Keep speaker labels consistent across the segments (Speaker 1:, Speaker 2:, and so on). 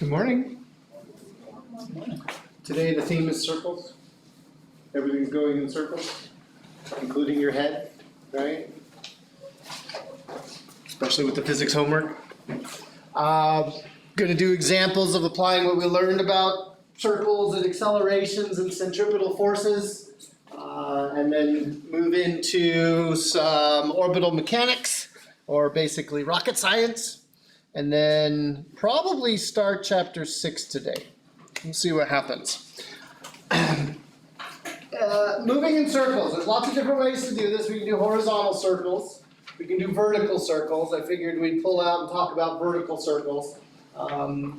Speaker 1: Good morning. Today the theme is circles. Everything's going in circles, including your head, right? Especially with the physics homework. Going to do examples of applying what we learned about circles and accelerations and centripetal forces, and then move into some orbital mechanics, or basically rocket science, and then probably start chapter 6 today. We'll see what happens. Moving in circles. There's lots of different ways to do this. We can do horizontal circles. We can do vertical circles. I figured we'd pull out and talk about vertical circles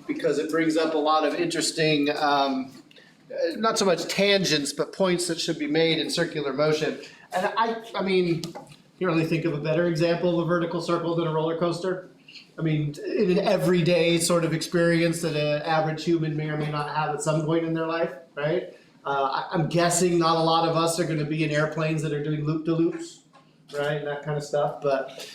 Speaker 1: because it brings up a lot of interesting, not so much tangents, but points that should be made in circular motion. And I mean, you really think of a better example of a vertical circle than a roller coaster? I mean, in an everyday sort of experience that an average human may or may not have at some point in their life, right? I'm guessing not a lot of us are going to be in airplanes that are doing loop-de-loops, right, and that kind of stuff, but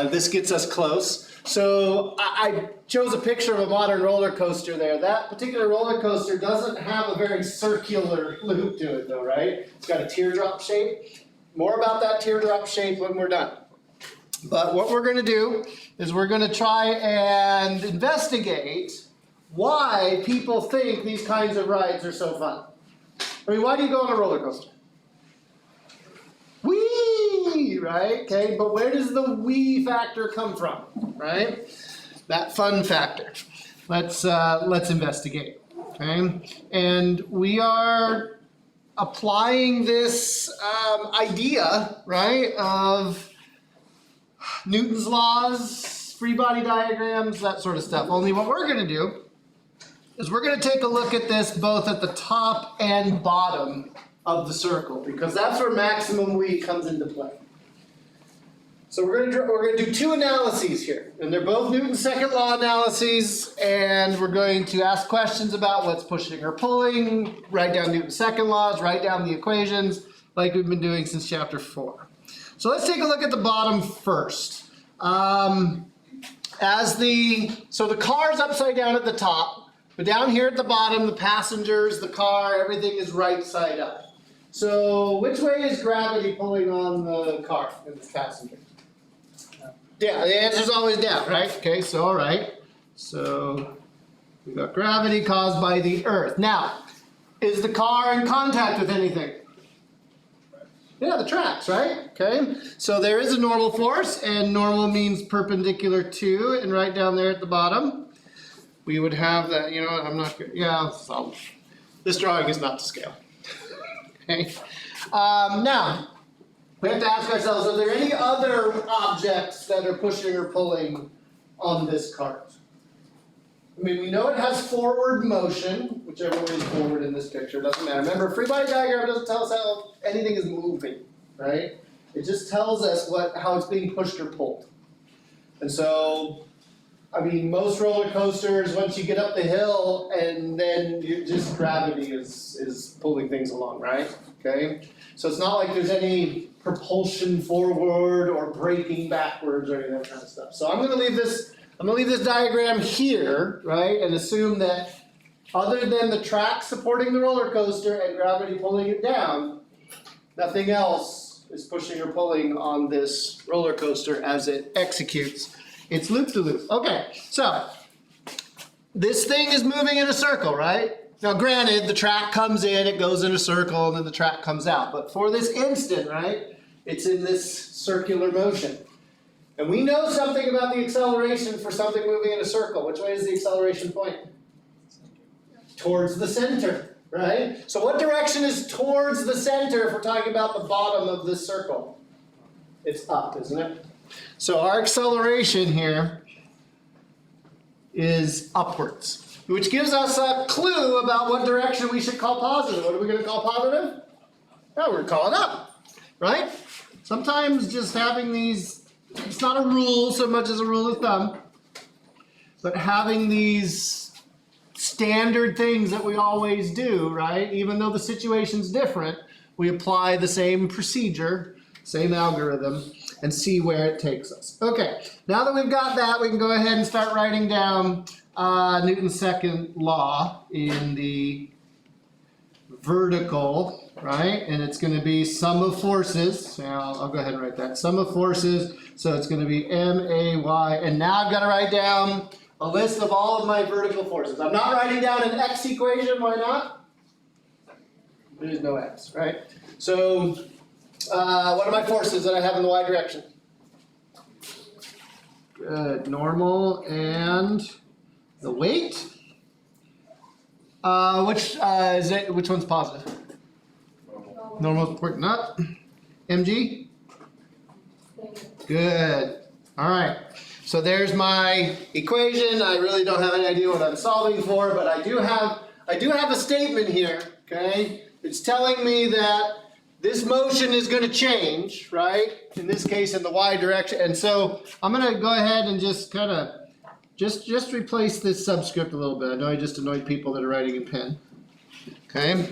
Speaker 1: this gets us close. So I chose a picture of a modern roller coaster there. That particular roller coaster doesn't have a very circular loop to it though, right? It's got a teardrop shape. More about that teardrop shape when we're done. But what we're going to do is we're going to try and investigate why people think these kinds of rides are so fun. I mean, why do you go on a roller coaster? Whee, right? Okay, but where does the wee factor come from, right? That fun factor. Let's investigate, okay? And we are applying this idea, right, of Newton's laws, free body diagrams, that sort of stuff. Only what we're going to do is we're going to take a look at this both at the top and bottom of the circle, because that's where maximum we comes into play. So we're going to do two analyses here, and they're both Newton's second law analyses, and we're going to ask questions about what's pushing or pulling, write down Newton's second laws, write down the equations, like we've been doing since chapter 4. So let's take a look at the bottom first. So the car's upside down at the top, but down here at the bottom, the passengers, the car, everything is right side up. So which way is gravity pulling on the car and the passenger? Yeah, the answer is always down, right? Okay, so all right. So we've got gravity caused by the Earth. Now, is the car in contact with anything? Yeah, the tracks, right? Okay, so there is a normal force, and normal means perpendicular to, and right down there at the bottom, we would have that, you know, I'm not good. Yeah, so this drawing is not to scale. Okay. Now, we have to ask ourselves, are there any other objects that are pushing or pulling on this cart? I mean, we know it has forward motion, whichever way is forward in this picture, doesn't matter. Remember, free body diagram doesn't tell us how anything is moving, right? It just tells us how it's being pushed or pulled. And so, I mean, most roller coasters, once you get up the hill, and then just gravity is pulling things along, right? Okay? So it's not like there's any propulsion forward or braking backwards or any of that kind of stuff. So I'm going to leave this diagram here, right, and assume that other than the track supporting the roller coaster and gravity pulling it down, nothing else is pushing or pulling on this roller coaster as it executes its loop-de-loop. Okay, so this thing is moving in a circle, right? Now granted, the track comes in, it goes in a circle, and then the track comes out. But for this instant, right, it's in this circular motion. And we know something about the acceleration for something moving in a circle. Which way is the acceleration point? Towards the center, right? So what direction is towards the center if we're talking about the bottom of this circle? It's up, isn't it? So our acceleration here is upwards, which gives us a clue about what direction we should call positive. What are we going to call positive? No, we're going to call it up, right? Sometimes just having these, it's not a rule so much as a rule of thumb, but having these standard things that we always do, right? Even though the situation's different, we apply the same procedure, same algorithm, and see where it takes us. Okay, now that we've got that, we can go ahead and start writing down Newton's second law in the vertical, right? And it's going to be sum of forces. So I'll go ahead and write that. Sum of forces. So it's going to be M-A-Y. And now I've got to write down a list of all of my vertical forces. I'm not writing down an x equation. Why not? There's no x, right? So what are my forces that I have in the y direction? Good. Normal and the weight. Which one's positive? Normal important up. MG? Good. All right. So there's my equation. I really don't have any idea what I'm solving for, but I do have a statement here, okay? It's telling me that this motion is going to change, right? In this case, in the y direction. And so I'm going to go ahead and just kind of just replace this subscript a little bit. I know I just annoyed people that are writing in pen. Okay?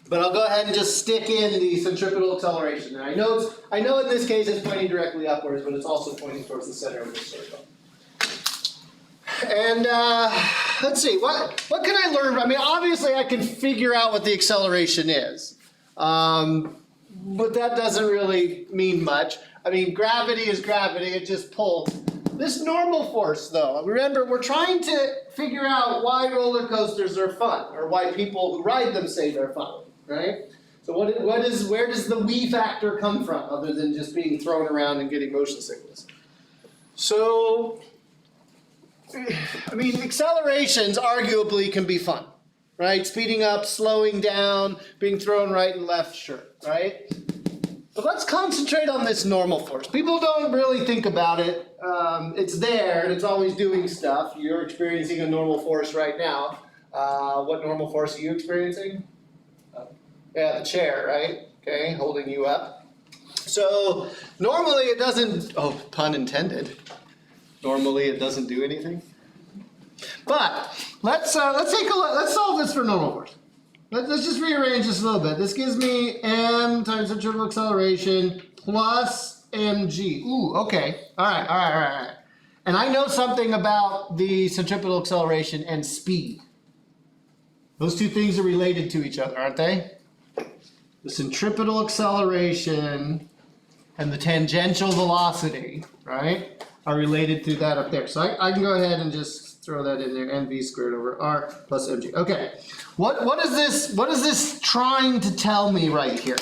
Speaker 1: But I'll go ahead and just stick in the centripetal acceleration. And I know in this case it's pointing directly upwards, but it's also pointing towards the center of the circle. And let's see, what can I learn? I mean, obviously I can figure out what the acceleration is. But that doesn't really mean much. I mean, gravity is gravity, it just pulls. This normal force, though, remember, we're trying to figure out why roller coasters are fun, or why people who ride them say they're fun, right? So where does the we factor come from, other than just being thrown around and getting motion sickness? So, I mean, accelerations arguably can be fun, right? Speeding up, slowing down, being thrown right and left, sure, right? But let's concentrate on this normal force. People don't really think about it. It's there, and it's always doing stuff. You're experiencing a normal force right now. What normal force are you experiencing? Yeah, the chair, right? Okay, holding you up. So normally it doesn't, oh, pun intended. Normally it doesn't do anything. But let's take a look. Let's solve this for normal force. Let's just rearrange this a little bit. This gives me m times centripetal acceleration plus mg. Ooh, okay. All right. And I know something about the centripetal acceleration and speed. Those two things are related to each other, aren't they? The centripetal acceleration and the tangential velocity, right, are related to that up there. So I can go ahead and just throw that in there, mv squared over r plus mg. Okay, what is this trying to tell me right here?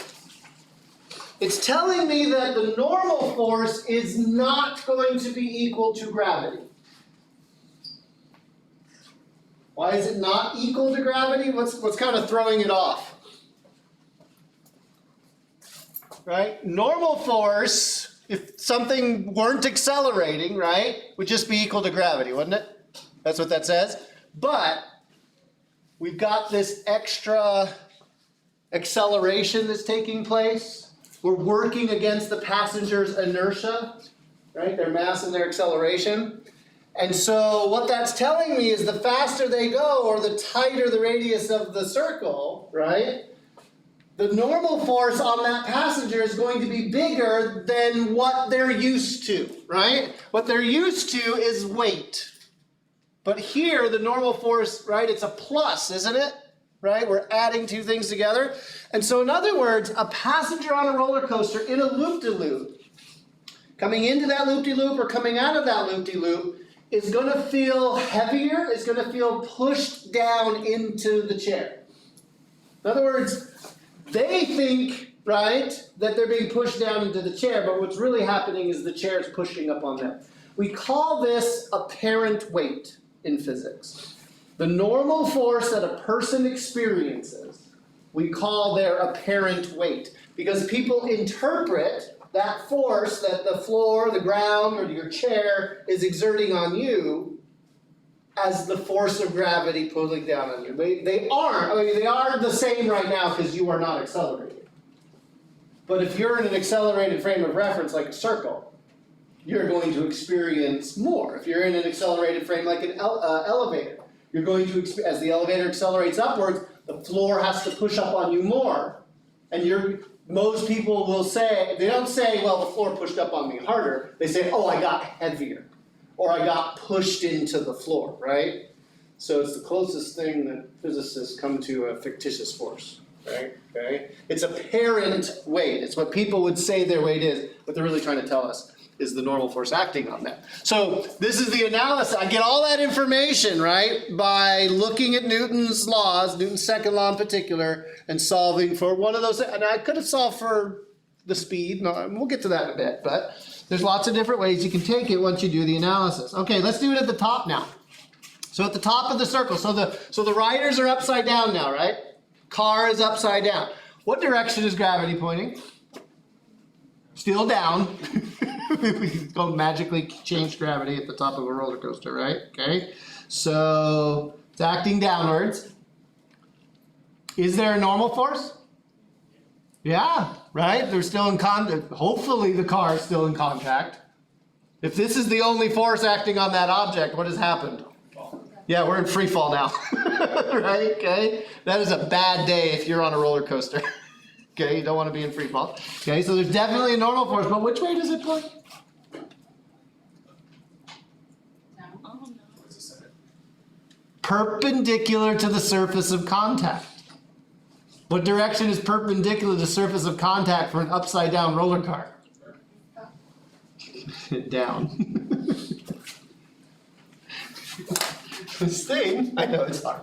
Speaker 1: It's telling me that the normal force is not going to be equal to gravity. Why is it not equal to gravity? What's kind of throwing it off? Right? Normal force, if something weren't accelerating, right, would just be equal to gravity, wouldn't it? That's what that says. But we've got this extra acceleration that's taking place. We're working against the passenger's inertia, right? Their mass and their acceleration. And so what that's telling me is the faster they go, or the tighter the radius of the circle, right, the normal force on that passenger is going to be bigger than what they're used to, right? What they're used to is weight. But here, the normal force, right, it's a plus, isn't it? Right? We're adding two things together. And so in other words, a passenger on a roller coaster in a loop-de-loop, coming into that loop-de-loop or coming out of that loop-de-loop, is going to feel heavier, is going to feel pushed down into the chair. In other words, they think, right, that they're being pushed down into the chair, but what's really happening is the chair is pushing up on them. We call this apparent weight in physics. The normal force that a person experiences, we call their apparent weight, because people interpret that force that the floor, the ground, or your chair is exerting on you as the force of gravity pulling down on you. They aren't. I mean, they are the same right now because you are not accelerating. But if you're in an accelerated frame of reference like a circle, you're going to experience more. If you're in an accelerated frame like an elevator, you're going to, as the elevator accelerates upwards, the floor has to push up on you more. And most people will say, they don't say, well, the floor pushed up on me harder. They say, oh, I got heavier. or I got pushed into the floor, right? So it's the closest thing that physicists come to a fictitious force, right? Okay? It's apparent weight. It's what people would say their weight is. What they're really trying to tell us is the normal force acting on that. So this is the analysis. I get all that information, right, by looking at Newton's laws, Newton's second law in particular, and solving for one of those. And I could have solved for the speed. No, we'll get to that in a bit. But there's lots of different ways you can take it once you do the analysis. Okay, let's do it at the top now. So at the top of the circle, so the riders are upside down now, right? Car is upside down. What direction is gravity pointing? Still down. We can go magically change gravity at the top of a roller coaster, right? Okay. So it's acting downwards. Is there a normal force? Yeah, right? They're still in contact. Hopefully the car is still in contact. If this is the only force acting on that object, what has happened? Yeah, we're in free fall now. Right? Okay. That is a bad day if you're on a roller coaster. Okay, you don't want to be in free fall. Okay, so there's definitely a normal force, but which way does it point? Perpendicular to the surface of contact. What direction is perpendicular to the surface of contact for an upside down roller car? Down. This thing, I know it's hard.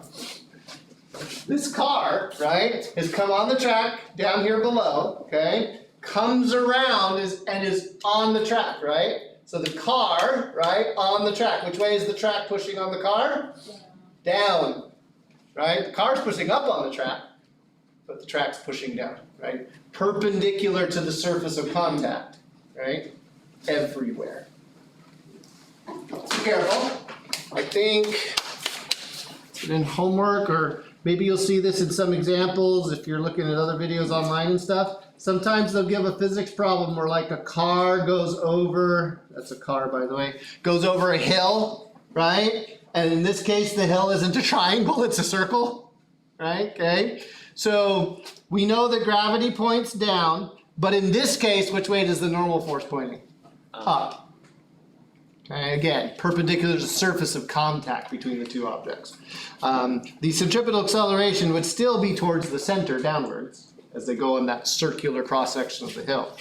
Speaker 1: This car, right, has come on the track down here below, okay, comes around and is on the track, right? So the car, right, on the track. Which way is the track pushing on the car? Down, right? The car's pushing up on the track, but the track's pushing down, right? Perpendicular to the surface of contact, right? Everywhere. Be careful. I think in homework, or maybe you'll see this in some examples if you're looking at other videos online and stuff. Sometimes they'll give a physics problem where like a car goes over, that's a car by the way, goes over a hill, right? And in this case, the hill isn't a triangle, it's a circle, right? Okay. So we know that gravity points down, but in this case, which way does the normal force pointing? Up. Okay, again, perpendicular to the surface of contact between the two objects. The centripetal acceleration would still be towards the center downwards as they go in that circular cross-section of the hill.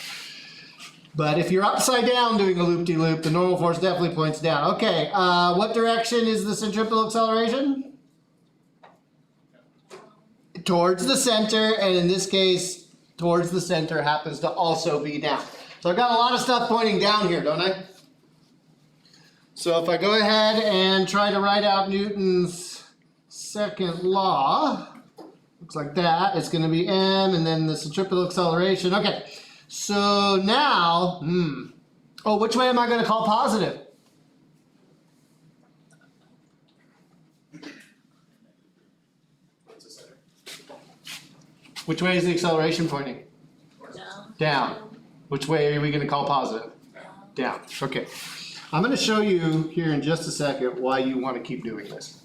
Speaker 1: But if you're upside down doing a loop-de-loop, the normal force definitely points down. Okay, what direction is the centripetal acceleration? Towards the center, and in this case, towards the center happens to also be down. So I've got a lot of stuff pointing down here, don't I? So if I go ahead and try to write out Newton's second law, looks like that. It's going to be m, and then the centripetal acceleration. Okay, so now, oh, which way am I going to call positive? Which way is the acceleration pointing? Down. Down. Which way are we going to call positive? Down. Okay. I'm going to show you here in just a second why you want to keep doing this.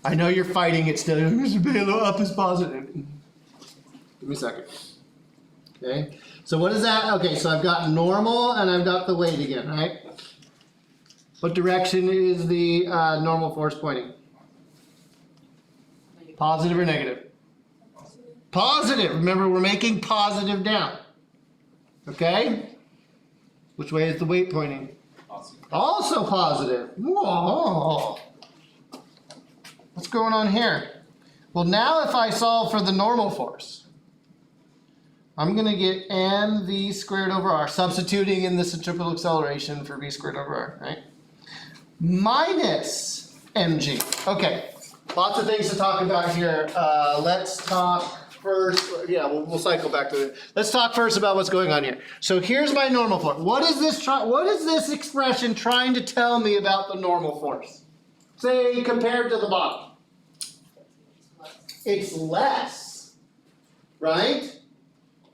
Speaker 1: I know you're fighting it still. Mr. Balogh, up is positive. Give me a second. Okay. So what is that? Okay, so I've got normal and I've got the weight again, right? What direction is the normal force pointing? Positive or negative? Positive. Remember, we're making positive down. Okay? Which way is the weight pointing? Also positive. Whoa. What's going on here? Well, now if I solve for the normal force, I'm going to get mv squared over r, substituting in the centripetal acceleration for v squared over r, right? Minus mg. Okay, lots of things to talk about here. Let's talk first, yeah, we'll cycle back to it. Let's talk first about what's going on here. So here's my normal force. What is this expression trying to tell me about the normal force? Say, compared to the bottom. It's less, right?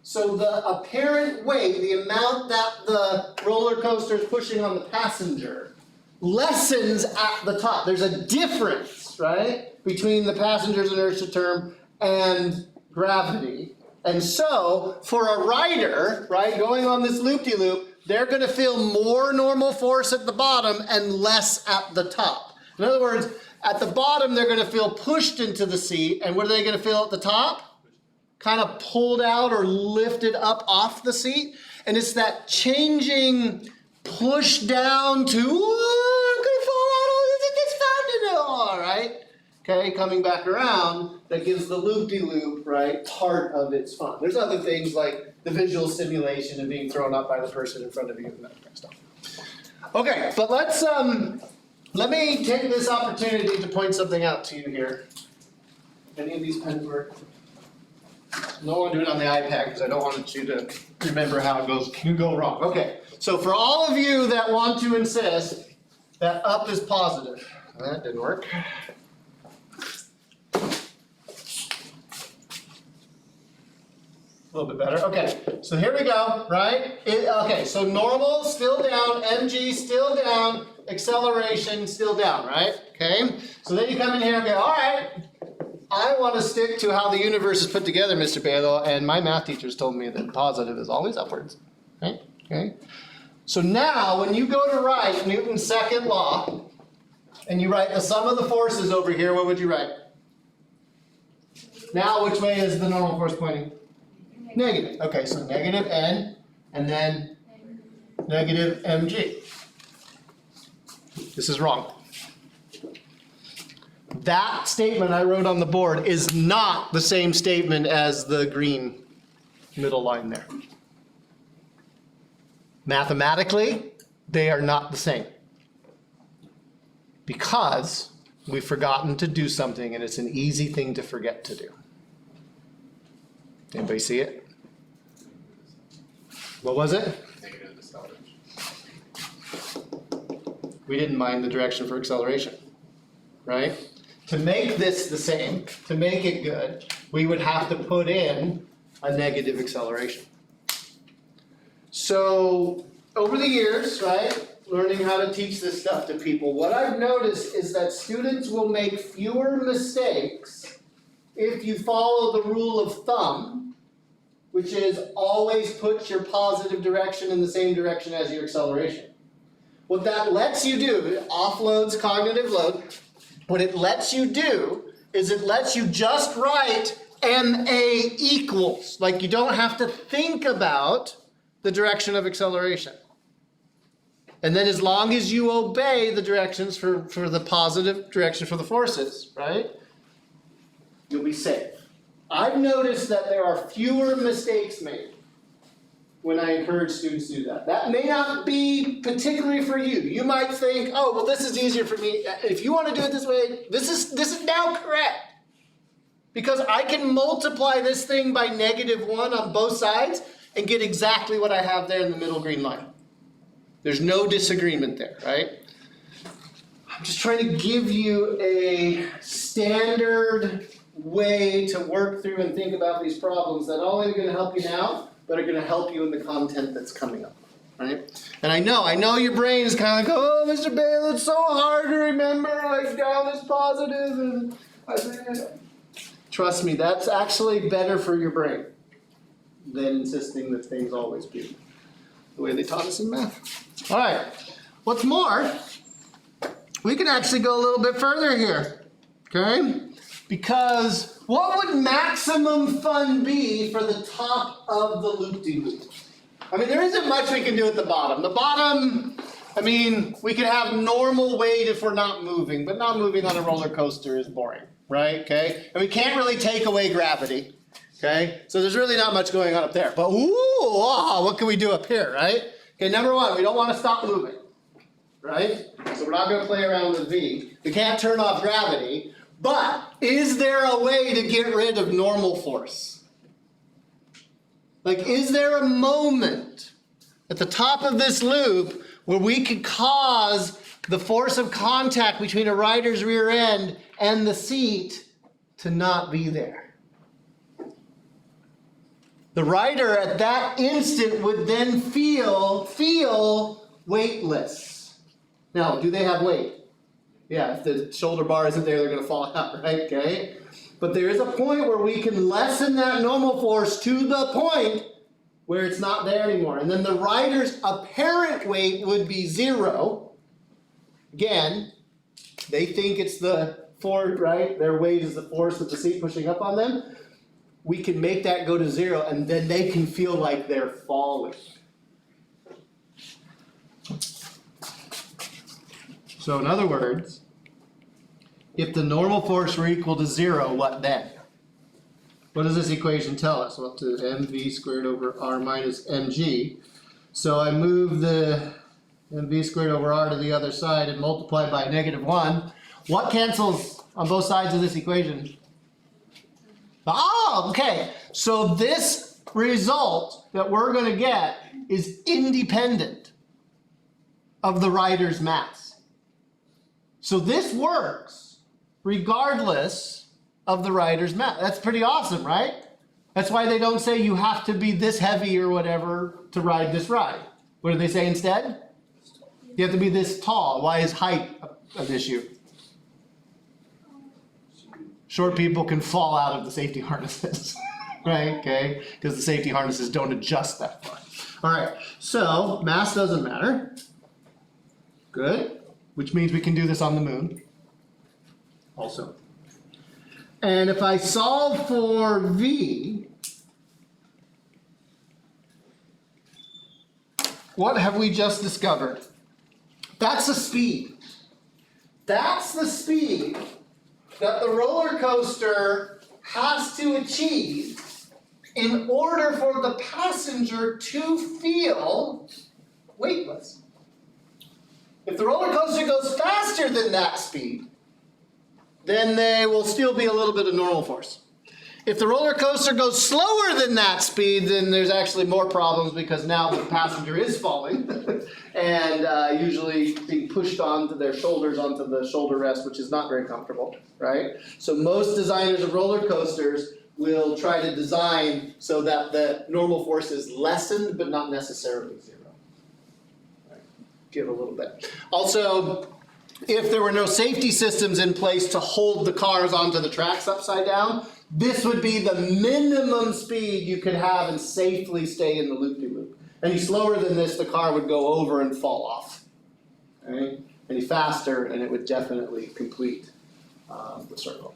Speaker 1: So the apparent weight, the amount that the roller coaster is pushing on the passenger, lessens at the top. There's a difference, right, between the passenger's inertia term and gravity. And so, for a rider, right, going on this loop-de-loop, they're going to feel more normal force at the bottom and less at the top. In other words, at the bottom, they're going to feel pushed into the seat. And what are they going to feel at the top? Kind of pulled out or lifted up off the seat. And it's that changing push down to, oh, I'm going to fall out. Oh, it's fun to know. All right. Okay, coming back around, that gives the loop-de-loop, right, part of its fun. There's other things like the visual stimulation and being thrown up by the person in front of you and that kind of stuff. Okay, but let me take this opportunity to point something out to you here. Any of these pens work? No one do it on the iPad because I don't want you to remember how it can go wrong. Okay, so for all of you that want to insist that up is positive, that didn't work. A little bit better. Okay, so here we go, right? Okay, so normal, still down, mg, still down, acceleration, still down, right? Okay, so then you come in here and go, all right, I want to stick to how the universe is put together, Mr. Balogh, and my math teachers told me that positive is always upwards, right? Okay, so now when you go to write Newton's second law, and you write the sum of the forces over here, what would you write? Now, which way is the normal force pointing? Negative. Okay, so negative n, and then negative mg. This is wrong. That statement I wrote on the board is not the same statement as the green middle line there. Mathematically, they are not the same. Because we've forgotten to do something, and it's an easy thing to forget to do. Anybody see it? What was it?
Speaker 2: Negative acceleration.
Speaker 1: We didn't mind the direction for acceleration, right? To make this the same, to make it good, we would have to put in a negative acceleration. So over the years, right, learning how to teach this stuff to people, what I've noticed is that students will make fewer mistakes if you follow the rule of thumb, which is always put your positive direction in the same direction as your acceleration. What that lets you do, it offloads cognitive load. What it lets you do is it lets you just write MA equals. Like you don't have to think about the direction of acceleration. And then as long as you obey the directions for the positive direction for the forces, right, you'll be safe. I've noticed that there are fewer mistakes made when I encourage students to do that. That may not be particularly for you. You might think, oh, well, this is easier for me. If you want to do it this way, this is now correct. Because I can multiply this thing by -1 on both sides and get exactly what I have there in the middle green line. There's no disagreement there, right? I'm just trying to give you a standard way to work through and think about these problems that not only are going to help you now, but are going to help you in the content that's coming up, right? And I know your brain is kind of like, oh, Mr. Balogh, it's so hard to remember, like down is positive, and trust me, that's actually better for your brain than insisting that things always be the way they taught us in math. All right, what's more, we can actually go a little bit further here, okay? Because what would maximum fun be for the top of the loop-de-loop? I mean, there isn't much we can do at the bottom. The bottom, I mean, we can have normal weight if we're not moving, but not moving on a roller coaster is boring, right? Okay? And we can't really take away gravity, okay? So there's really not much going on up there. But, what can we do up here, right? Okay, number one, we don't want to stop moving, right? So we're not going to play around with V. We can't turn off gravity. But is there a way to get rid of normal force? Like, is there a moment at the top of this loop where we could cause the force of contact between a rider's rear end and the seat to not be there? The rider at that instant would then feel weightless. Now, do they have weight? Yeah, if the shoulder bar isn't there, they're going to fall out, right? Okay? But there is a point where we can lessen that normal force to the point where it's not there anymore. And then the rider's apparent weight would be 0. Again, they think it's the force, right? Their weight is the force of the seat pushing up on them. We can make that go to 0, and then they can feel like they're falling. So in other words, if the normal force were equal to 0, what then? What does this equation tell us? Well, to mv squared over r minus mg. So I move the mv squared over r to the other side and multiply by -1. What cancels on both sides of this equation? Oh, okay. So this result that we're going to get is independent of the rider's mass. So this works regardless of the rider's mass. That's pretty awesome, right? That's why they don't say you have to be this heavy or whatever to ride this ride. What do they say instead? You have to be this tall. Why is height an issue? Short people can fall out of the safety harnesses, right? Okay, because the safety harnesses don't adjust that far. All right, so mass doesn't matter. Good. Which means we can do this on the moon also. And if I solve for V, what have we just discovered? That's the speed. That's the speed that the roller coaster has to achieve in order for the passenger to feel weightless. If the roller coaster goes faster than that speed, then there will still be a little bit of normal force. If the roller coaster goes slower than that speed, then there's actually more problems because now the passenger is falling and usually being pushed onto their shoulders, onto the shoulder rest, which is not very comfortable, right? So most designers of roller coasters will try to design so that the normal force is lessened, but not necessarily 0. Give a little bit. Also, if there were no safety systems in place to hold the cars onto the tracks upside down, this would be the minimum speed you could have and safely stay in the loop-de-loop. Any slower than this, the car would go over and fall off. Okay? Any faster, and it would definitely complete the circle.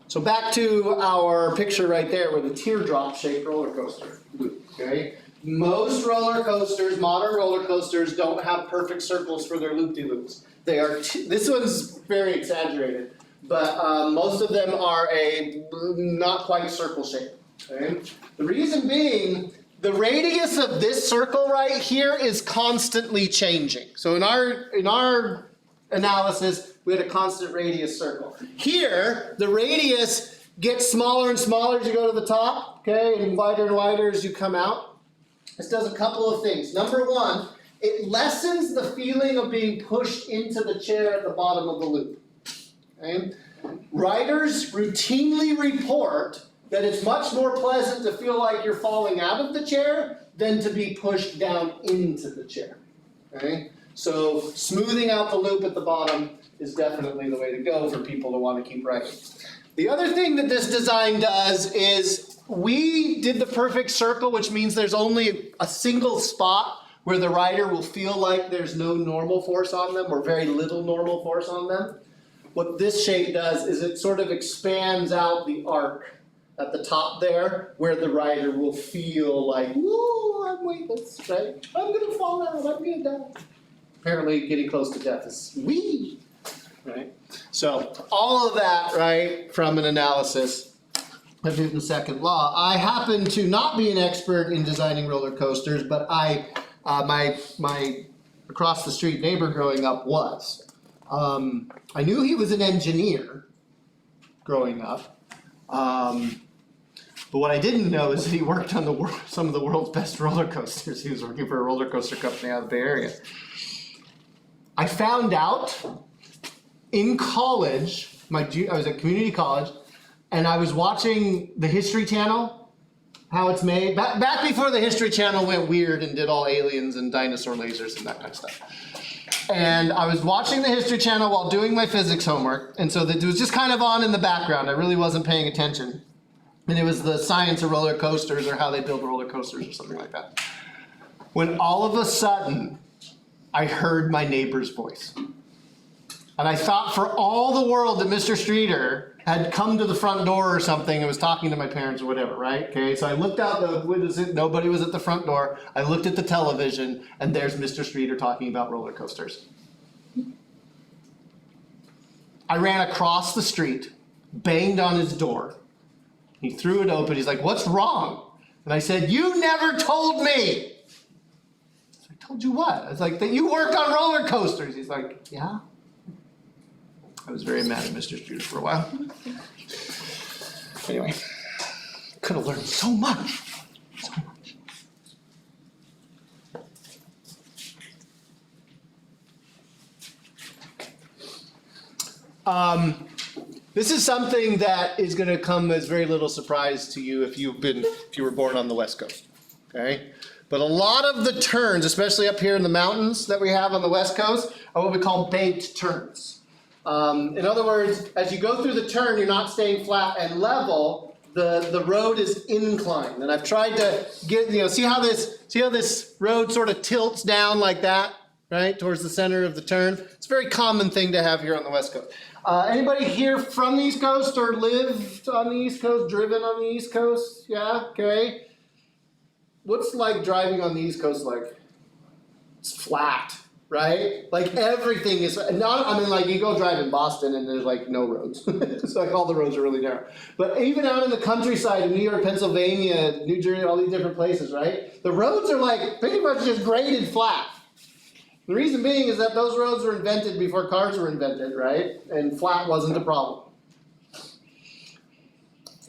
Speaker 1: So back to our picture right there with the teardrop-shaped roller coaster loop. Okay? Most roller coasters, modern roller coasters, don't have perfect circles for their loop-de-loops. They are, this one's very exaggerated, but most of them are a not quite circle shape. Okay? The reason being, the radius of this circle right here is constantly changing. So in our analysis, we had a constant radius circle. Here, the radius gets smaller and smaller as you go to the top, okay, and wider as you come out. This does a couple of things. Number one, it lessens the feeling of being pushed into the chair at the bottom of the loop. Okay? Riders routinely report that it's much more pleasant to feel like you're falling out of the chair than to be pushed down into the chair. Okay? So smoothing out the loop at the bottom is definitely the way to go for people who want to keep riding. The other thing that this design does is we did the perfect circle, which means there's only a single spot where the rider will feel like there's no normal force on them or very little normal force on them. What this shape does is it sort of expands out the arc at the top there where the rider will feel like, woo, I'm weightless, right? I'm going to fall down, I'm going to die. Apparently getting close to death is wee, right? So all of that, right, from an analysis of Newton's second law. I happen to not be an expert in designing roller coasters, but my across the street neighbor growing up was. I knew he was an engineer growing up, but what I didn't know is that he worked on some of the world's best roller coasters. He was working for a roller coaster company out of the Bay Area. I found out in college, I was at community college, and I was watching the History Channel, how it's made. Back before the History Channel went weird and did all aliens and dinosaur lasers and that kind of stuff. And I was watching the History Channel while doing my physics homework, and so it was just kind of on in the background. I really wasn't paying attention. And it was the science of roller coasters or how they build roller coasters or something like that. When all of a sudden, I heard my neighbor's voice. And I thought for all the world that Mr. Streeter had come to the front door or something and was talking to my parents or whatever, right? Okay, so I looked out the windows, nobody was at the front door. I looked at the television, and there's Mr. Streeter talking about roller coasters. I ran across the street, banged on his door. He threw it open. He's like, "What's wrong?" And I said, "You never told me." I told you what? I was like, "That you work on roller coasters." He's like, "Yeah." I was very mad at Mr. Streeter for a while. Anyway, could have learned so much. So much. This is something that is going to come as very little surprise to you if you were born on the West Coast. Okay? But a lot of the turns, especially up here in the mountains that we have on the West Coast, are what we call banked turns. In other words, as you go through the turn, you're not staying flat and level. The road is inclined, and I've tried to get see how this road sort of tilts down like that, right, towards the center of the turn. It's a very common thing to have here on the West Coast. Anybody here from the East Coast or lived on the East Coast, driven on the East Coast? Yeah, okay. What's like driving on the East Coast like? It's flat. Right? Like everything is not, I mean, like you go drive in Boston and there's like no roads. It's like all the roads are really narrow. But even out in the countryside in New York, Pennsylvania, New Jersey, all these different places, right? The roads are like pretty much just graded flat. The reason being is that those roads were invented before cars were invented, right? And flat wasn't a problem.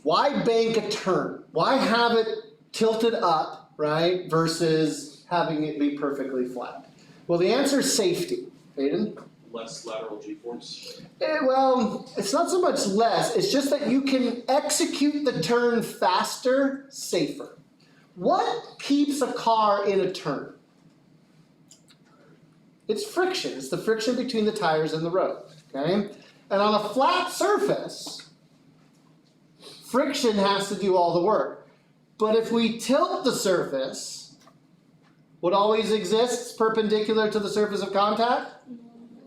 Speaker 1: Why bank a turn? Why have it tilted up, right? Versus having it be perfectly flat? Well, the answer is safety. Aiden?
Speaker 2: Less lateral G-force?
Speaker 1: Well, it's not so much less. It's just that you can execute the turn faster, safer. What keeps a car in a turn? It's friction. It's the friction between the tires and the road. Okay? And on a flat surface, friction has to do all the work. But if we tilt the surface, what always exists perpendicular to the surface of contact?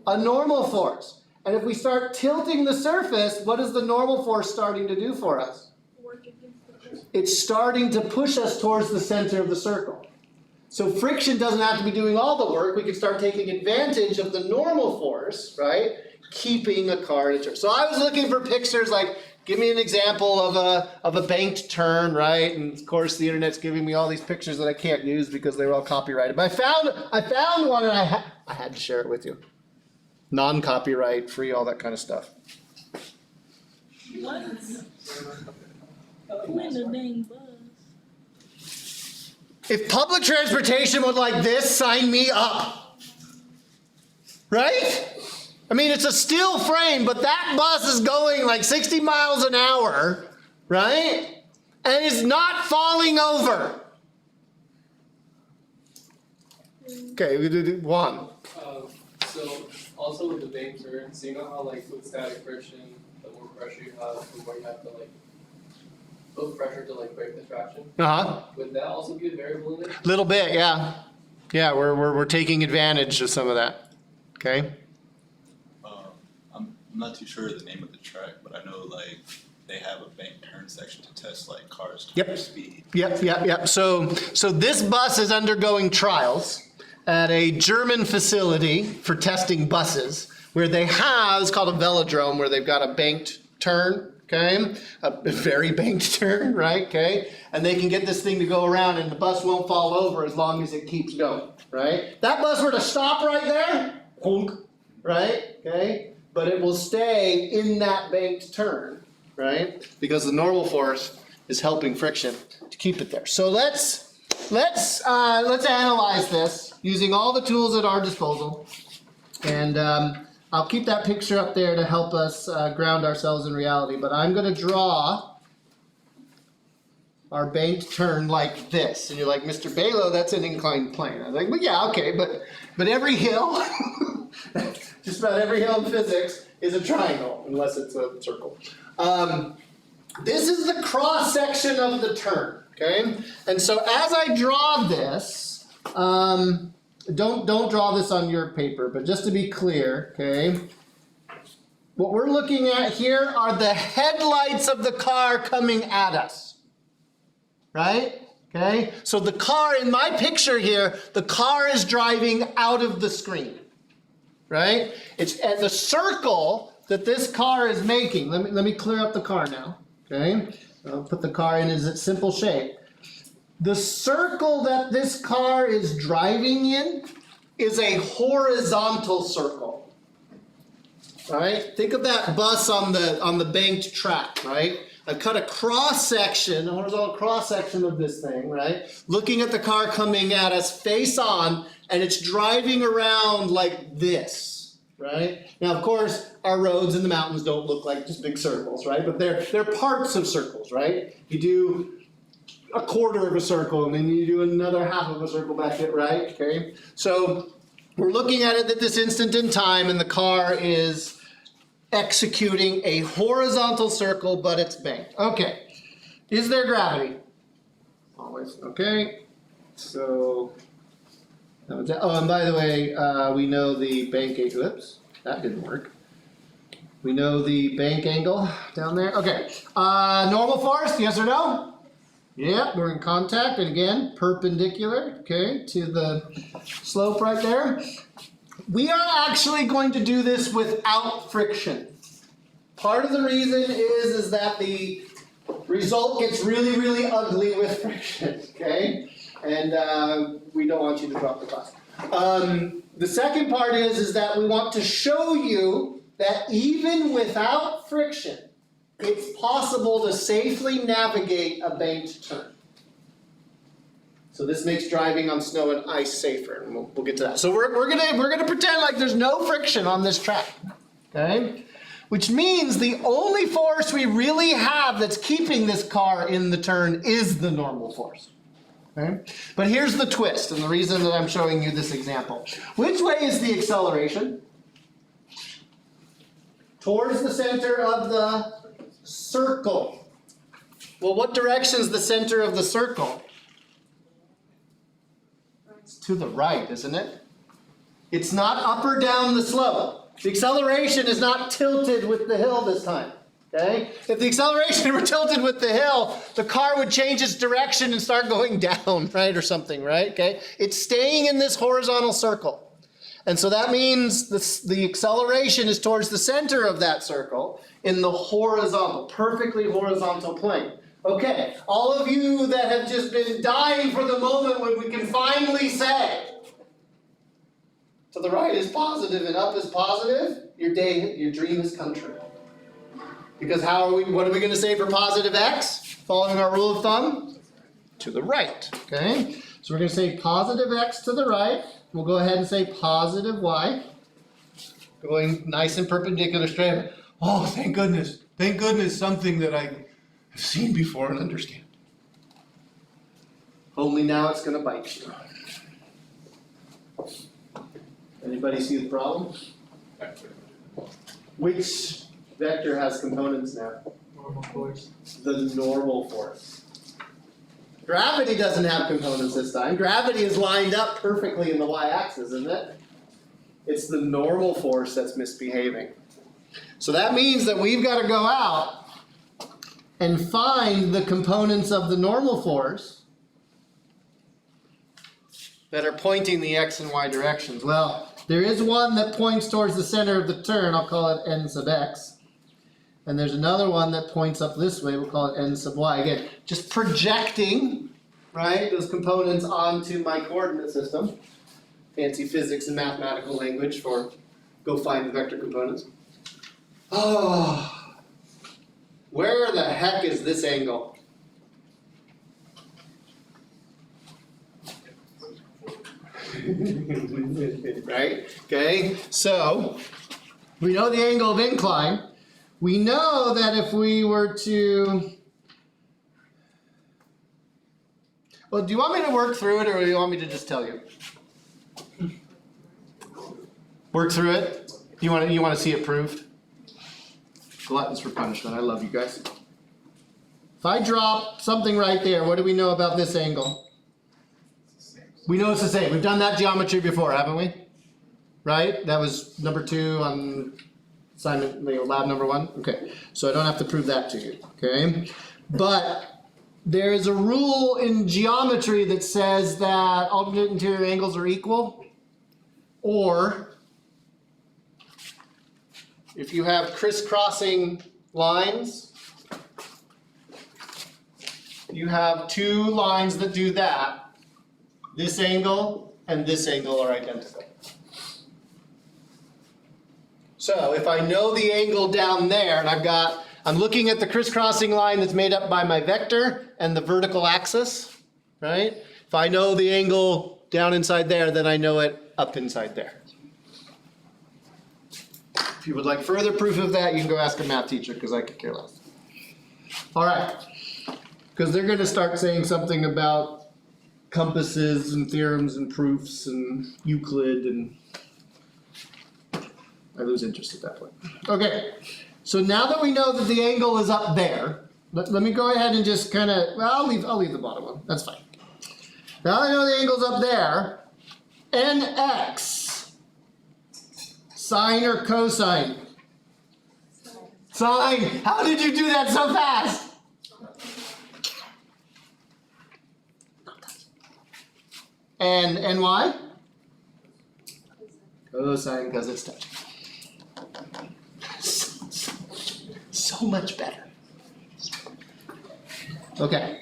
Speaker 1: A normal force. And if we start tilting the surface, what is the normal force starting to do for us? It's starting to push us towards the center of the circle. So friction doesn't have to be doing all the work. We can start taking advantage of the normal force, right? Keeping a car in a turn. So I was looking for pictures like, give me an example of a banked turn, right? And of course, the internet's giving me all these pictures that I can't use because they were all copyrighted. But I found one, and I had to share it with you. Non-copyright, free, all that kind of stuff.
Speaker 3: What? When the dang bus.
Speaker 1: If public transportation was like this, sign me up. Right? I mean, it's a steel frame, but that bus is going like 60 miles an hour, right? And it's not falling over. Okay, we did one.
Speaker 2: So also with the bank turns, you know how like with static friction, the more pressure you have, the more you have to like build pressure to like break the traction. Would that also be a variable in it?
Speaker 1: Little bit, yeah. Yeah, we're taking advantage of some of that. Okay.
Speaker 4: I'm not too sure of the name of the track, but I know like they have a bank turn section to test like cars' turn speed.
Speaker 1: Yep. So this bus is undergoing trials at a German facility for testing buses, where they have, it's called a velodrome, where they've got a banked turn, okay? A very banked turn, right, okay? And they can get this thing to go around and the bus won't fall over as long as it keeps going, right? That bus were to stop right there, honk, right, okay? But it will stay in that banked turn, right? Because the normal force is helping friction to keep it there. So let's analyze this using all the tools at our disposal. And I'll keep that picture up there to help us ground ourselves in reality. But I'm going to draw our banked turn like this. And you're like, Mr. Balogh, that's an inclined plane. I was like, well, yeah, okay, but every hill, just about every hill in physics is a triangle, unless it's a circle. This is the cross section of the turn, okay? And so as I draw this, don't draw this on your paper, but just to be clear, okay? What we're looking at here are the headlights of the car coming at us, right? Okay, so the car in my picture here, the car is driving out of the screen, right? It's at the circle that this car is making. Let me clear up the car now, okay? I'll put the car in its simple shape. The circle that this car is driving in is a horizontal circle, right? Think of that bus on the banked track, right? I've cut a cross section, a horizontal cross section of this thing, right? Looking at the car coming at us face on, and it's driving around like this, right? Now, of course, our roads in the mountains don't look like just big circles, right? But they're parts of circles, right? You do a quarter of a circle, and then you do another half of a circle back it, right? Okay. So we're looking at it at this instant in time, and the car is executing a horizontal circle, but it's banked. Okay. Is there gravity? Always. Okay. So, oh, and by the way, we know the bank angle. Whoops, that didn't work. We know the bank angle down there. Okay. Normal force, yes or no? Yeah, we're in contact, and again, perpendicular, okay, to the slope right there. We are actually going to do this without friction. Part of the reason is that the result gets really, really ugly with friction, okay? And we don't want you to drop the class. The second part is that we want to show you that even without friction, it's possible to safely navigate a banked turn. So this makes driving on snow and ice safer, and we'll get to that. So we're gonna pretend like there's no friction on this track, okay? Which means the only force we really have that's keeping this car in the turn is the normal force. Okay? But here's the twist, and the reason that I'm showing you this example. Which way is the acceleration? Towards the center of the circle. Well, what direction is the center of the circle? It's to the right, isn't it? It's not up or down the slope. The acceleration is not tilted with the hill this time. Okay? If the acceleration were tilted with the hill, the car would change its direction and start going down, right, or something, right? Okay? It's staying in this horizontal circle. And so that means the acceleration is towards the center of that circle in the horizontal, perfectly horizontal plane. Okay, all of you that have just been dying for the moment when we can finally say, to the right is positive and up is positive, your dream has come true. Because what are we going to say for positive x, following our rule of thumb? To the right, okay? So we're going to say positive x to the right. We'll go ahead and say positive y. Going nice and perpendicular straight. Oh, thank goodness. Thank goodness, something that I have seen before and understand. Only now it's going to bite you. Anybody see the problem? Which vector has components now?
Speaker 2: Normal force.
Speaker 1: The normal force. Gravity doesn't have components this time. Gravity is lined up perfectly in the y-axis, isn't it? It's the normal force that's misbehaving. So that means that we've got to go out and find the components of the normal force that are pointing the x and y directions. Well, there is one that points towards the center of the turn. I'll call it n sub x. And there's another one that points up this way. We'll call it n sub y. Again, just projecting, right, those components onto my coordinate system. Fancy physics and mathematical language for go find the vector components. Oh, where the heck is this angle? Right? Okay, so we know the angle of incline. We know that if we were to, well, do you want me to work through it or do you want me to just tell you? Work through it? You want to see it proved? Gluttons for punishment. I love you guys. If I drop something right there, what do we know about this angle? We know it's the same. We've done that geometry before, haven't we? Right? That was number 2 on assignment, lab number 1. Okay, so I don't have to prove that to you. Okay, but there is a rule in geometry that says that alternate interior angles are equal, or if you have crisscrossing lines, you have 2 lines that do that. This angle and this angle are identical. So if I know the angle down there, and I'm looking at the crisscrossing line that's made up by my vector and the vertical axis, right? If I know the angle down inside there, then I know it up inside there. If you would like further proof of that, you can go ask a math teacher, because I could care less. All right, because they're going to start saying something about compasses and theorems and proofs and Euclid, and I lose interest at that point. Okay, so now that we know that the angle is up there, let me go ahead and just kind of, well, I'll leave the bottom one. That's fine. Now I know the angle's up there. NX, sine or cosine? Sine. How did you do that so fast? And NY? Cosine, because it's touching. So much better. Okay.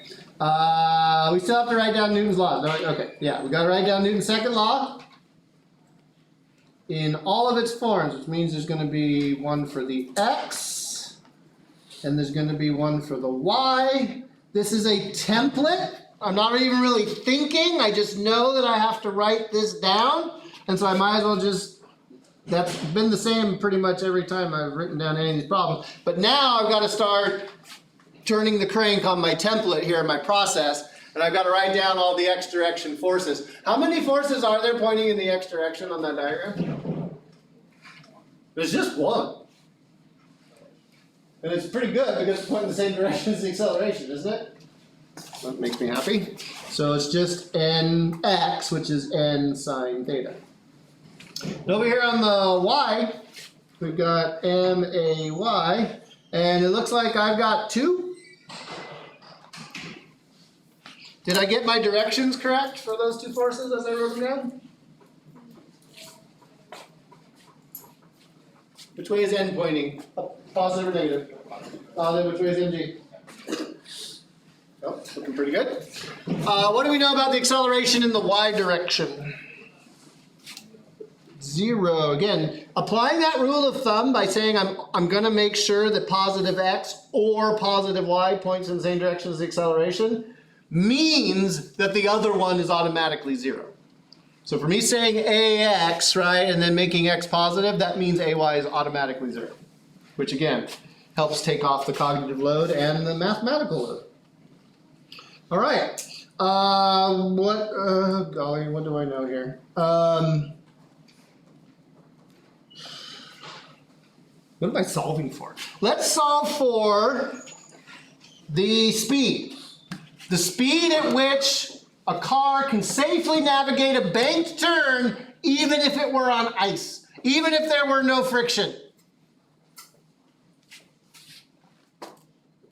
Speaker 1: We still have to write down Newton's law. Okay, yeah, we got to write down Newton's second law in all of its forms, which means there's going to be one for the x, and there's going to be one for the y. This is a template. I'm not even really thinking. I just know that I have to write this down, and so I might as well just, that's been the same pretty much every time I've written down any of these problems. But now I've got to start turning the crank on my template here in my process, and I've got to write down all the x direction forces. How many forces are there pointing in the x direction on that diagram? There's just one. And it's pretty good because it's pointing in the same direction as the acceleration, isn't it? That makes me happy. So it's just nx, which is n sine theta. And over here on the y, we've got may, and it looks like I've got 2. Did I get my directions correct for those 2 forces as I wrote them down? Which way is n pointing? Up, positive or negative? Positive. Which way is mg? Oh, looking pretty good. What do we know about the acceleration in the y direction? 0. Again, applying that rule of thumb by saying I'm going to make sure that positive x or positive y points in the same direction as the acceleration means that the other one is automatically 0. So for me saying ax, right, and then making x positive, that means ay is automatically 0, which again helps take off the cognitive load and the mathematical load. All right. Golly, what do I know here? What am I solving for? Let's solve for the speed. The speed at which a car can safely navigate a banked turn even if it were on ice, even if there were no friction.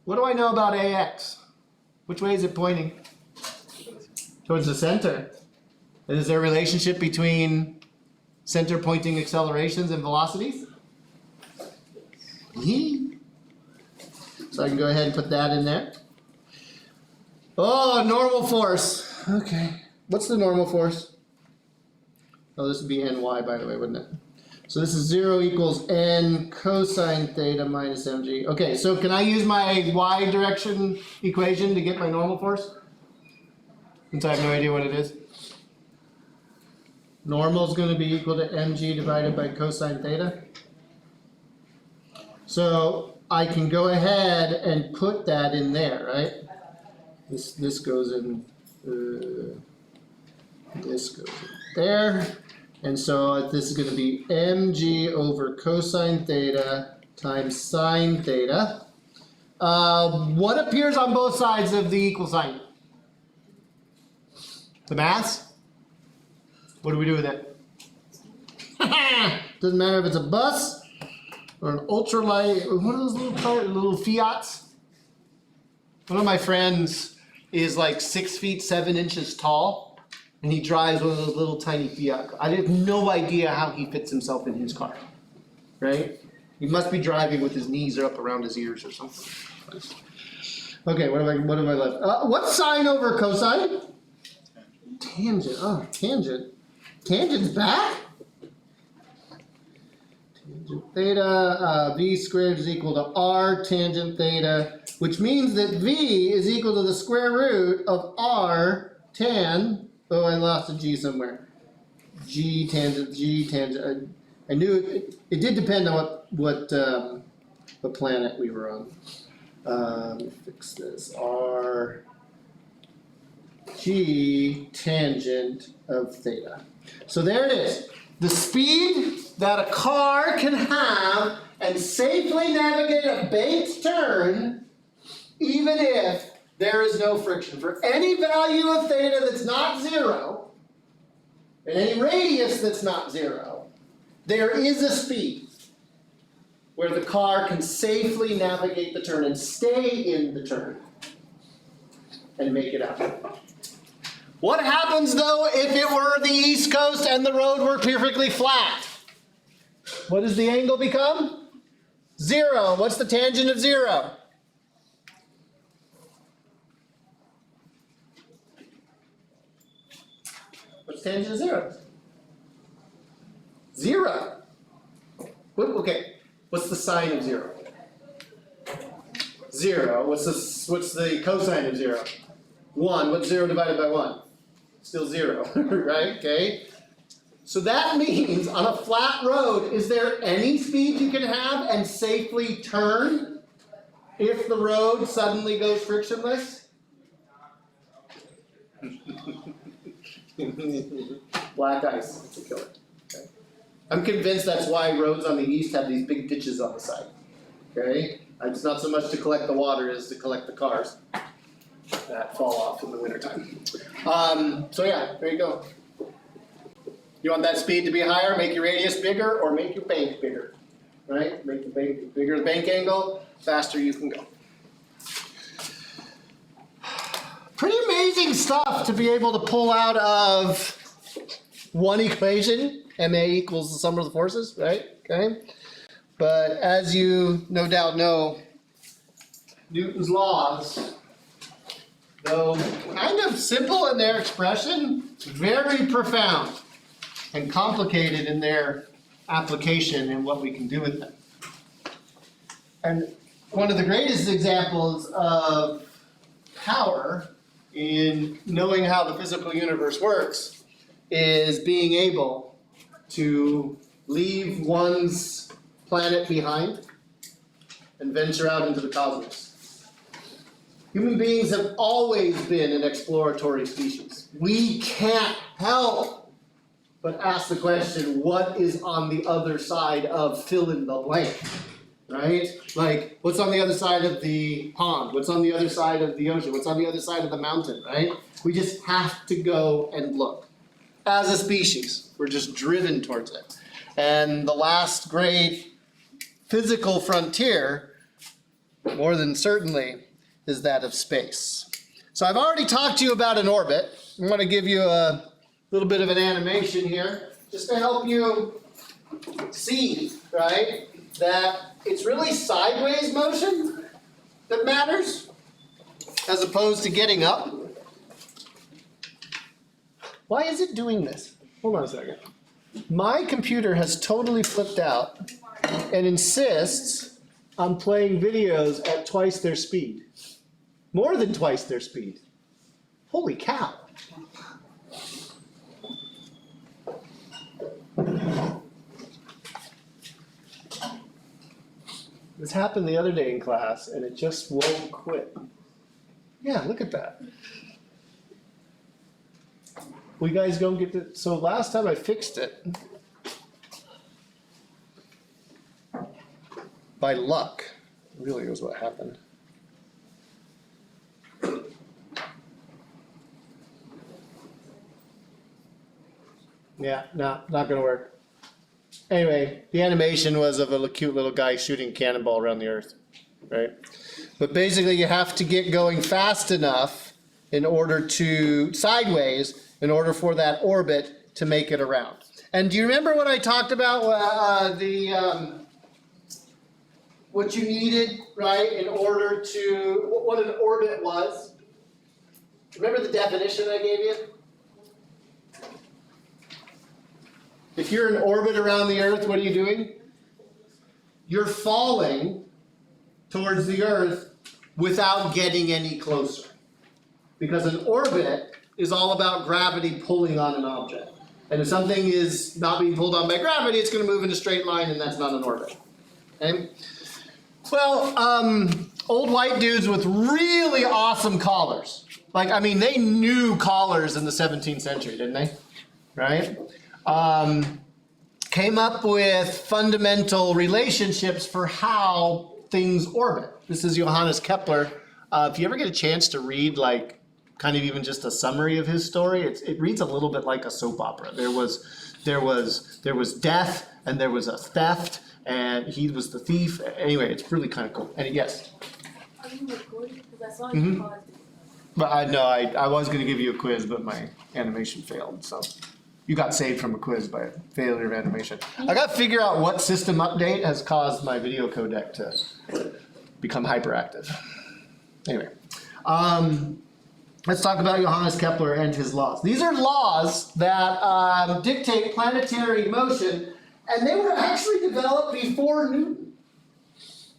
Speaker 1: What do I know about AX? Which way is it pointing? Towards the center. And is there a relationship between center pointing accelerations and velocities? So I can go ahead and put that in there. Oh, normal force. Okay. What's the normal force? Oh, this would be ny, by the way, wouldn't it? So this is 0 equals n cosine theta minus mg. Okay, so can I use my y direction equation to get my normal force? Since I have no idea what it is. Normal is going to be equal to mg divided by cosine theta. So I can go ahead and put that in there, right? This goes in, this goes in there. And so this is going to be mg over cosine theta times sine theta. What appears on both sides of the equal sign? The mass? What do we do with it? Doesn't matter if it's a bus or an ultralight, or what are those little cars, little Fiats? One of my friends is like 6 feet 7 inches tall, and he drives one of those little tiny Fiat. I have no idea how he fits himself in his car, right? He must be driving with his knees up around his ears or something. Okay, what have I left? What's sine over cosine? Tangent. Oh, tangent. Tangent's back? Tangent theta, v squared is equal to r tangent theta, which means that v is equal to the square root of r tan, oh, I lost a g somewhere. G tangent. I knew it did depend on what planet we were on. Let me fix this. R G tangent of theta. So there it is. The speed that a car can have and safely navigate a banked turn, even if there is no friction. For any value of theta that's not 0, and any radius that's not 0, there is a speed where the car can safely navigate the turn and stay in the turn and make it out. What happens though if it were the East Coast and the road were perfectly flat? What does the angle become? 0. What's the tangent of 0? What's tangent of 0? 0. Okay. What's the sine of 0? 0. What's the cosine of 0? 1. What's 0 divided by 1? Still 0, right? Okay. So that means on a flat road, is there any speed you can have and safely turn if the road suddenly goes frictionless? Black ice, it's a killer. Okay. I'm convinced that's why roads on the east have these big ditches on the side. Okay? It's not so much to collect the water as to collect the cars that fall off in the wintertime. So yeah, there you go. You want that speed to be higher, make your radius bigger, or make your bank bigger, right? Make the bank bigger, the bank angle, faster you can go. Pretty amazing stuff to be able to pull out of one equation, ma equals the sum of the forces, right? Okay. But as you no doubt know, Newton's laws, though kind of simple in their expression, very profound and complicated in their application and what we can do with them. And one of the greatest examples of power in knowing how the physical universe works is being able to leave one's planet behind and venture out into the cosmos. Human beings have always been an exploratory species. We can't help but ask the question, what is on the other side of fill in the blank, right? Like, what's on the other side of the pond? What's on the other side of the ocean? What's on the other side of the mountain, right? We just have to go and look. As a species, we're just driven towards it. And the last great physical frontier, more than certainly, is that of space. So I've already talked to you about an orbit. I want to give you a little bit of an animation here, just to help you see, right, that it's really sideways motion that matters, as opposed to getting up. Why is it doing this? Hold on a second. My computer has totally flipped out and insists on playing videos at twice their speed. More than twice their speed. Holy cow. This happened the other day in class, and it just won't quit. Yeah, look at that. Well, you guys don't get to, so last time I fixed it, by luck, really was what happened. Yeah, no, not gonna work. Anyway, the animation was of a cute little guy shooting a cannonball around the Earth, right? But basically, you have to get going fast enough in order to, sideways, in order for that orbit to make it around. And do you remember what I talked about, what you needed, right, in order to, what an orbit was? Remember the definition I gave you? If you're in orbit around the Earth, what are you doing? You're falling towards the Earth without getting any closer. Because an orbit is all about gravity pulling on an object. And if something is not being pulled on by gravity, it's going to move in a straight line, and that's not an orbit. Okay? Well, old white dudes with really awesome collars. Like, I mean, they knew collars in the 17th century, didn't they? Right? Came up with fundamental relationships for how things orbit. This is Johannes Kepler. If you ever get a chance to read, like, kind of even just a summary of his story, it reads a little bit like a soap opera. There was death, and there was a theft, and he was the thief. Anyway, it's really kind of cool. And yes.
Speaker 3: Are you recording? Because I saw you paused it.
Speaker 1: But I was going to give you a quiz, but my animation failed. So you got saved from a quiz by a failure of animation. I got to figure out what system update has caused my video codec to become hyperactive. Anyway, let's talk about Johannes Kepler and his laws. These are laws that dictate planetary motion, and they were actually developed before Newton.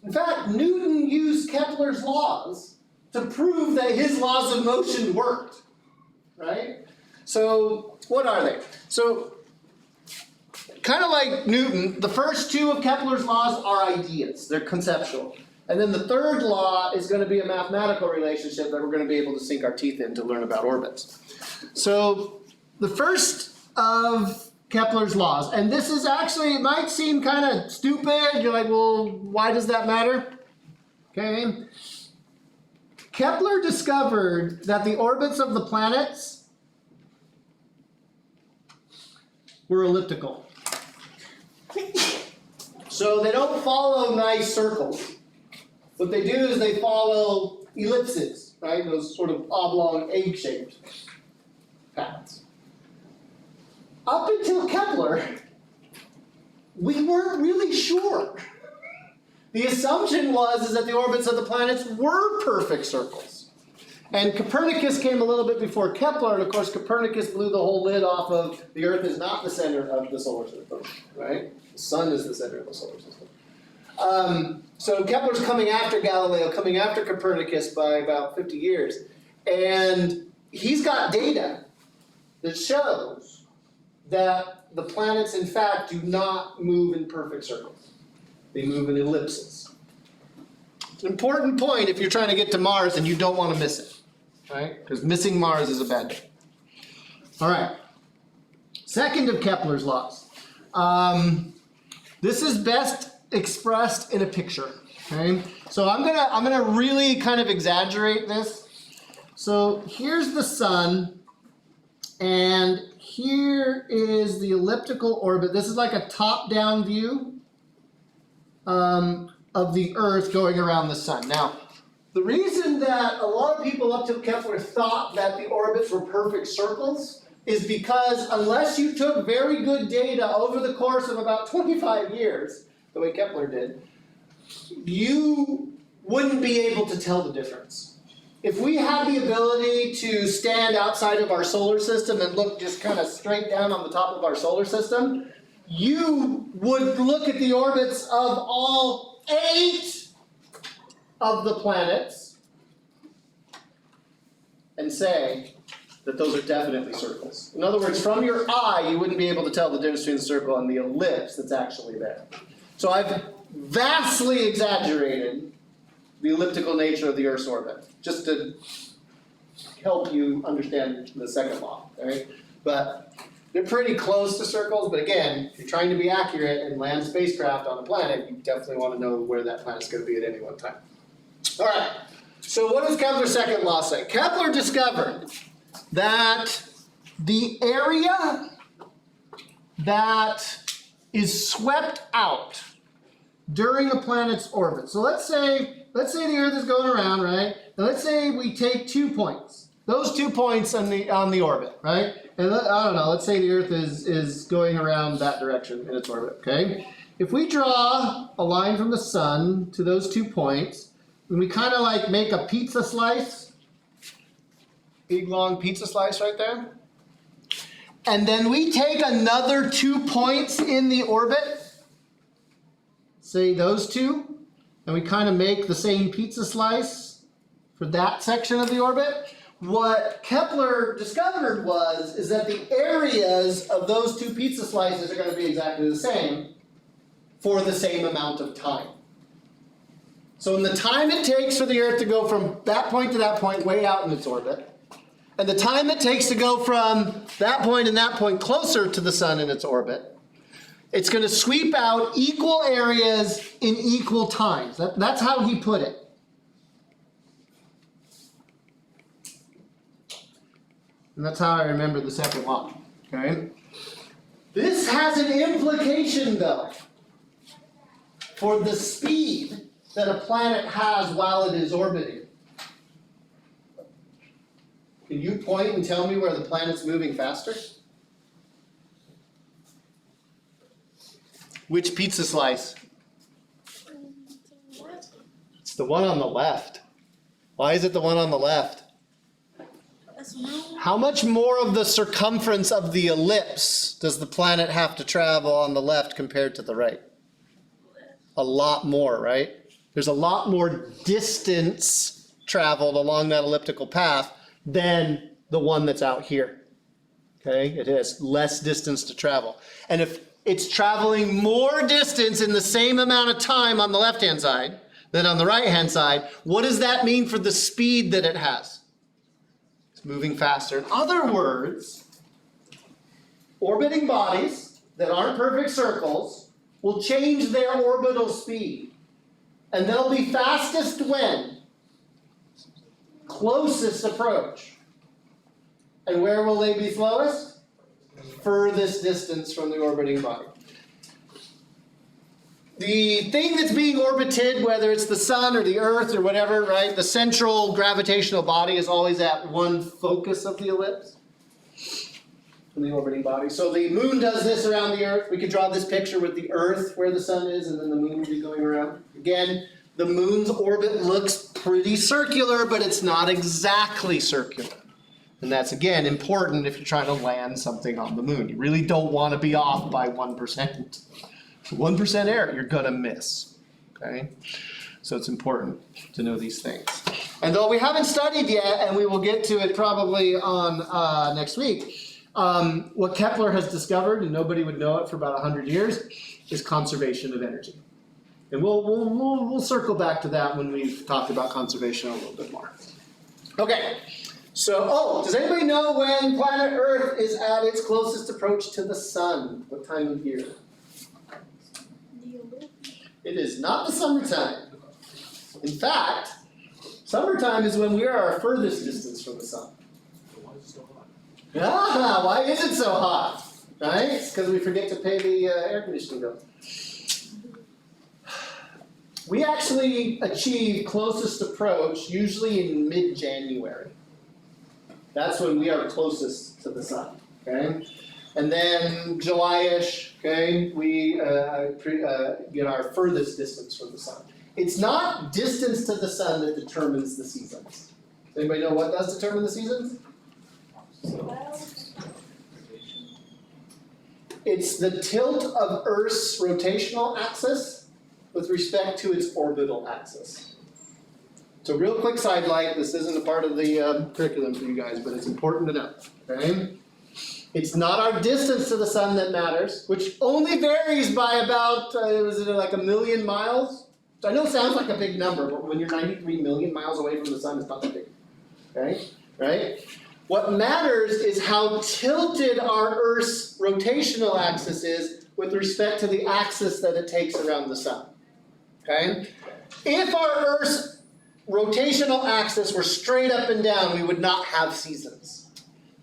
Speaker 1: In fact, Newton used Kepler's laws to prove that his laws of motion worked, right? So what are they? So kind of like Newton, the first two of Kepler's laws are ideas. They're conceptual. And then the third law is going to be a mathematical relationship that we're going to be able to sink our teeth in to learn about orbits. So the first of Kepler's laws, and this is actually, it might seem kind of stupid. You're like, well, why does that matter? Okay. Kepler discovered that the orbits of the planets were elliptical. So they don't follow nice circles. What they do is they follow ellipses, right? Those sort of oblong egg-shaped paths. Up until Kepler, we weren't really sure. The assumption was that the orbits of the planets were perfect circles. And Copernicus came a little bit before Kepler, and of course Copernicus blew the whole lid off of the Earth is not the center of the solar system, right? The sun is the center of the solar system. So Kepler's coming after Galileo, coming after Copernicus by about 50 years. And he's got data that shows that the planets, in fact, do not move in perfect circles. They move in ellipses. It's an important point if you're trying to get to Mars and you don't want to miss it, right? Because missing Mars is a bad day. All right. Second of Kepler's laws. This is best expressed in a picture. Okay, so I'm gonna really kind of exaggerate this. So here's the sun, and here is the elliptical orbit. This is like a top-down view of the Earth going around the sun. Now, the reason that a lot of people up to Kepler thought that the orbits were perfect circles is because unless you took very good data over the course of about 25 years, the way Kepler did, you wouldn't be able to tell the difference. If we had the ability to stand outside of our solar system and look just kind of straight down on the top of our solar system, you would look at the orbits of all 8 of the planets and say that those are definitely circles. In other words, from your eye, you wouldn't be able to tell the difference between the circle and the ellipse that's actually there. So I've vastly exaggerated the elliptical nature of the Earth's orbit, just to help you understand the second law, right? But they're pretty close to circles, but again, if you're trying to be accurate and land spacecraft on a planet, you definitely want to know where that planet's going to be at any one time. All right, so what does Kepler's second law say? Kepler discovered that the area that is swept out during a planet's orbit. So let's say the Earth is going around, right? And let's say we take 2 points. Those 2 points on the orbit, right? And I don't know, let's say the Earth is going around that direction in its orbit, okay? If we draw a line from the sun to those 2 points, and we kind of like make a pizza slice, big long pizza slice right there, and then we take another 2 points in the orbit, say those two, and we kind of make the same pizza slice for that section of the orbit. What Kepler discovered is that the areas of those 2 pizza slices are going to be exactly the same for the same amount of time. So in the time it takes for the Earth to go from that point to that point way out in its orbit, and the time it takes to go from that point and that point closer to the sun in its orbit, it's going to sweep out equal areas in equal times. That's how he put it. And that's how I remember the second law. Okay? This has an implication, though, for the speed that a planet has while it is orbiting. Can you point and tell me where the planet's moving faster? Which pizza slice? It's the one on the left. Why is it the one on the left? How much more of the circumference of the ellipse does the planet have to travel on the left compared to the right? A lot more, right? There's a lot more distance traveled along that elliptical path than the one that's out here. Okay, it has less distance to travel. And if it's traveling more distance in the same amount of time on the left-hand side than on the right-hand side, what does that mean for the speed that it has? It's moving faster. In other words, orbiting bodies that aren't perfect circles will change their orbital speed. And they'll be fastest when? Closest approach. And where will they be slowest? Furthest distance from the orbiting body. The thing that's being orbited, whether it's the sun or the Earth or whatever, right? The central gravitational body is always at one focus of the ellipse from the orbiting body. So the moon does this around the Earth. We could draw this picture with the Earth where the sun is, and then the moon would be going around. Again, the moon's orbit looks pretty circular, but it's not exactly circular. And that's, again, important if you're trying to land something on the moon. You really don't want to be off by 1%. 1% error, you're going to miss. Okay? So it's important to know these things. And though we haven't studied yet, and we will get to it probably on next week, what Kepler has discovered, and nobody would know it for about 100 years, is conservation of energy. And we'll circle back to that when we've talked about conservation a little bit more. Okay. So, does anybody know when planet Earth is at its closest approach to the sun? What time of year? It is not the summertime. In fact, summertime is when we are our furthest distance from the sun.
Speaker 2: Why is it so hot?
Speaker 1: Ah, why is it so hot? Right? It's because we forget to pay the air conditioning bill. We actually achieve closest approach usually in mid-January. That's when we are closest to the sun, okay? And then July-ish, okay, we get our furthest distance from the sun. It's not distance to the sun that determines the seasons. Does anybody know what does determine the seasons? It's the tilt of Earth's rotational axis with respect to its orbital axis. So real quick sidelight, this isn't a part of the curriculum for you guys, but it's important to know, okay? It's not our distance to the sun that matters, which only varies by about, was it like 1 million miles? So I know it sounds like a big number, but when you're 93 million miles away from the sun, it's not that big, okay? Right? What matters is how tilted our Earth's rotational axis is with respect to the axis that it takes around the sun, okay? If our Earth's rotational axis were straight up and down, we would not have seasons.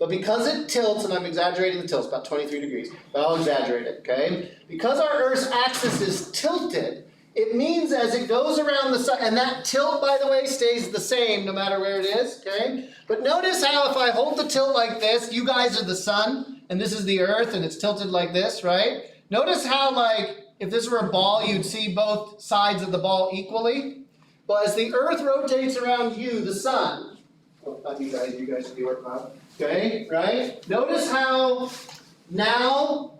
Speaker 1: But because it tilts, and I'm exaggerating the tilt, it's about 23 degrees, but I'll exaggerate it, okay? Because our Earth's axis is tilted, it means as it goes around the sun, and that tilt, by the way, stays the same no matter where it is, okay? But notice how if I hold the tilt like this, you guys are the sun, and this is the Earth, and it's tilted like this, right? Notice how, like, if this were a ball, you'd see both sides of the ball equally. Well, as the Earth rotates around you, the sun, oh, not you guys are the Earth now, okay, right? Notice how now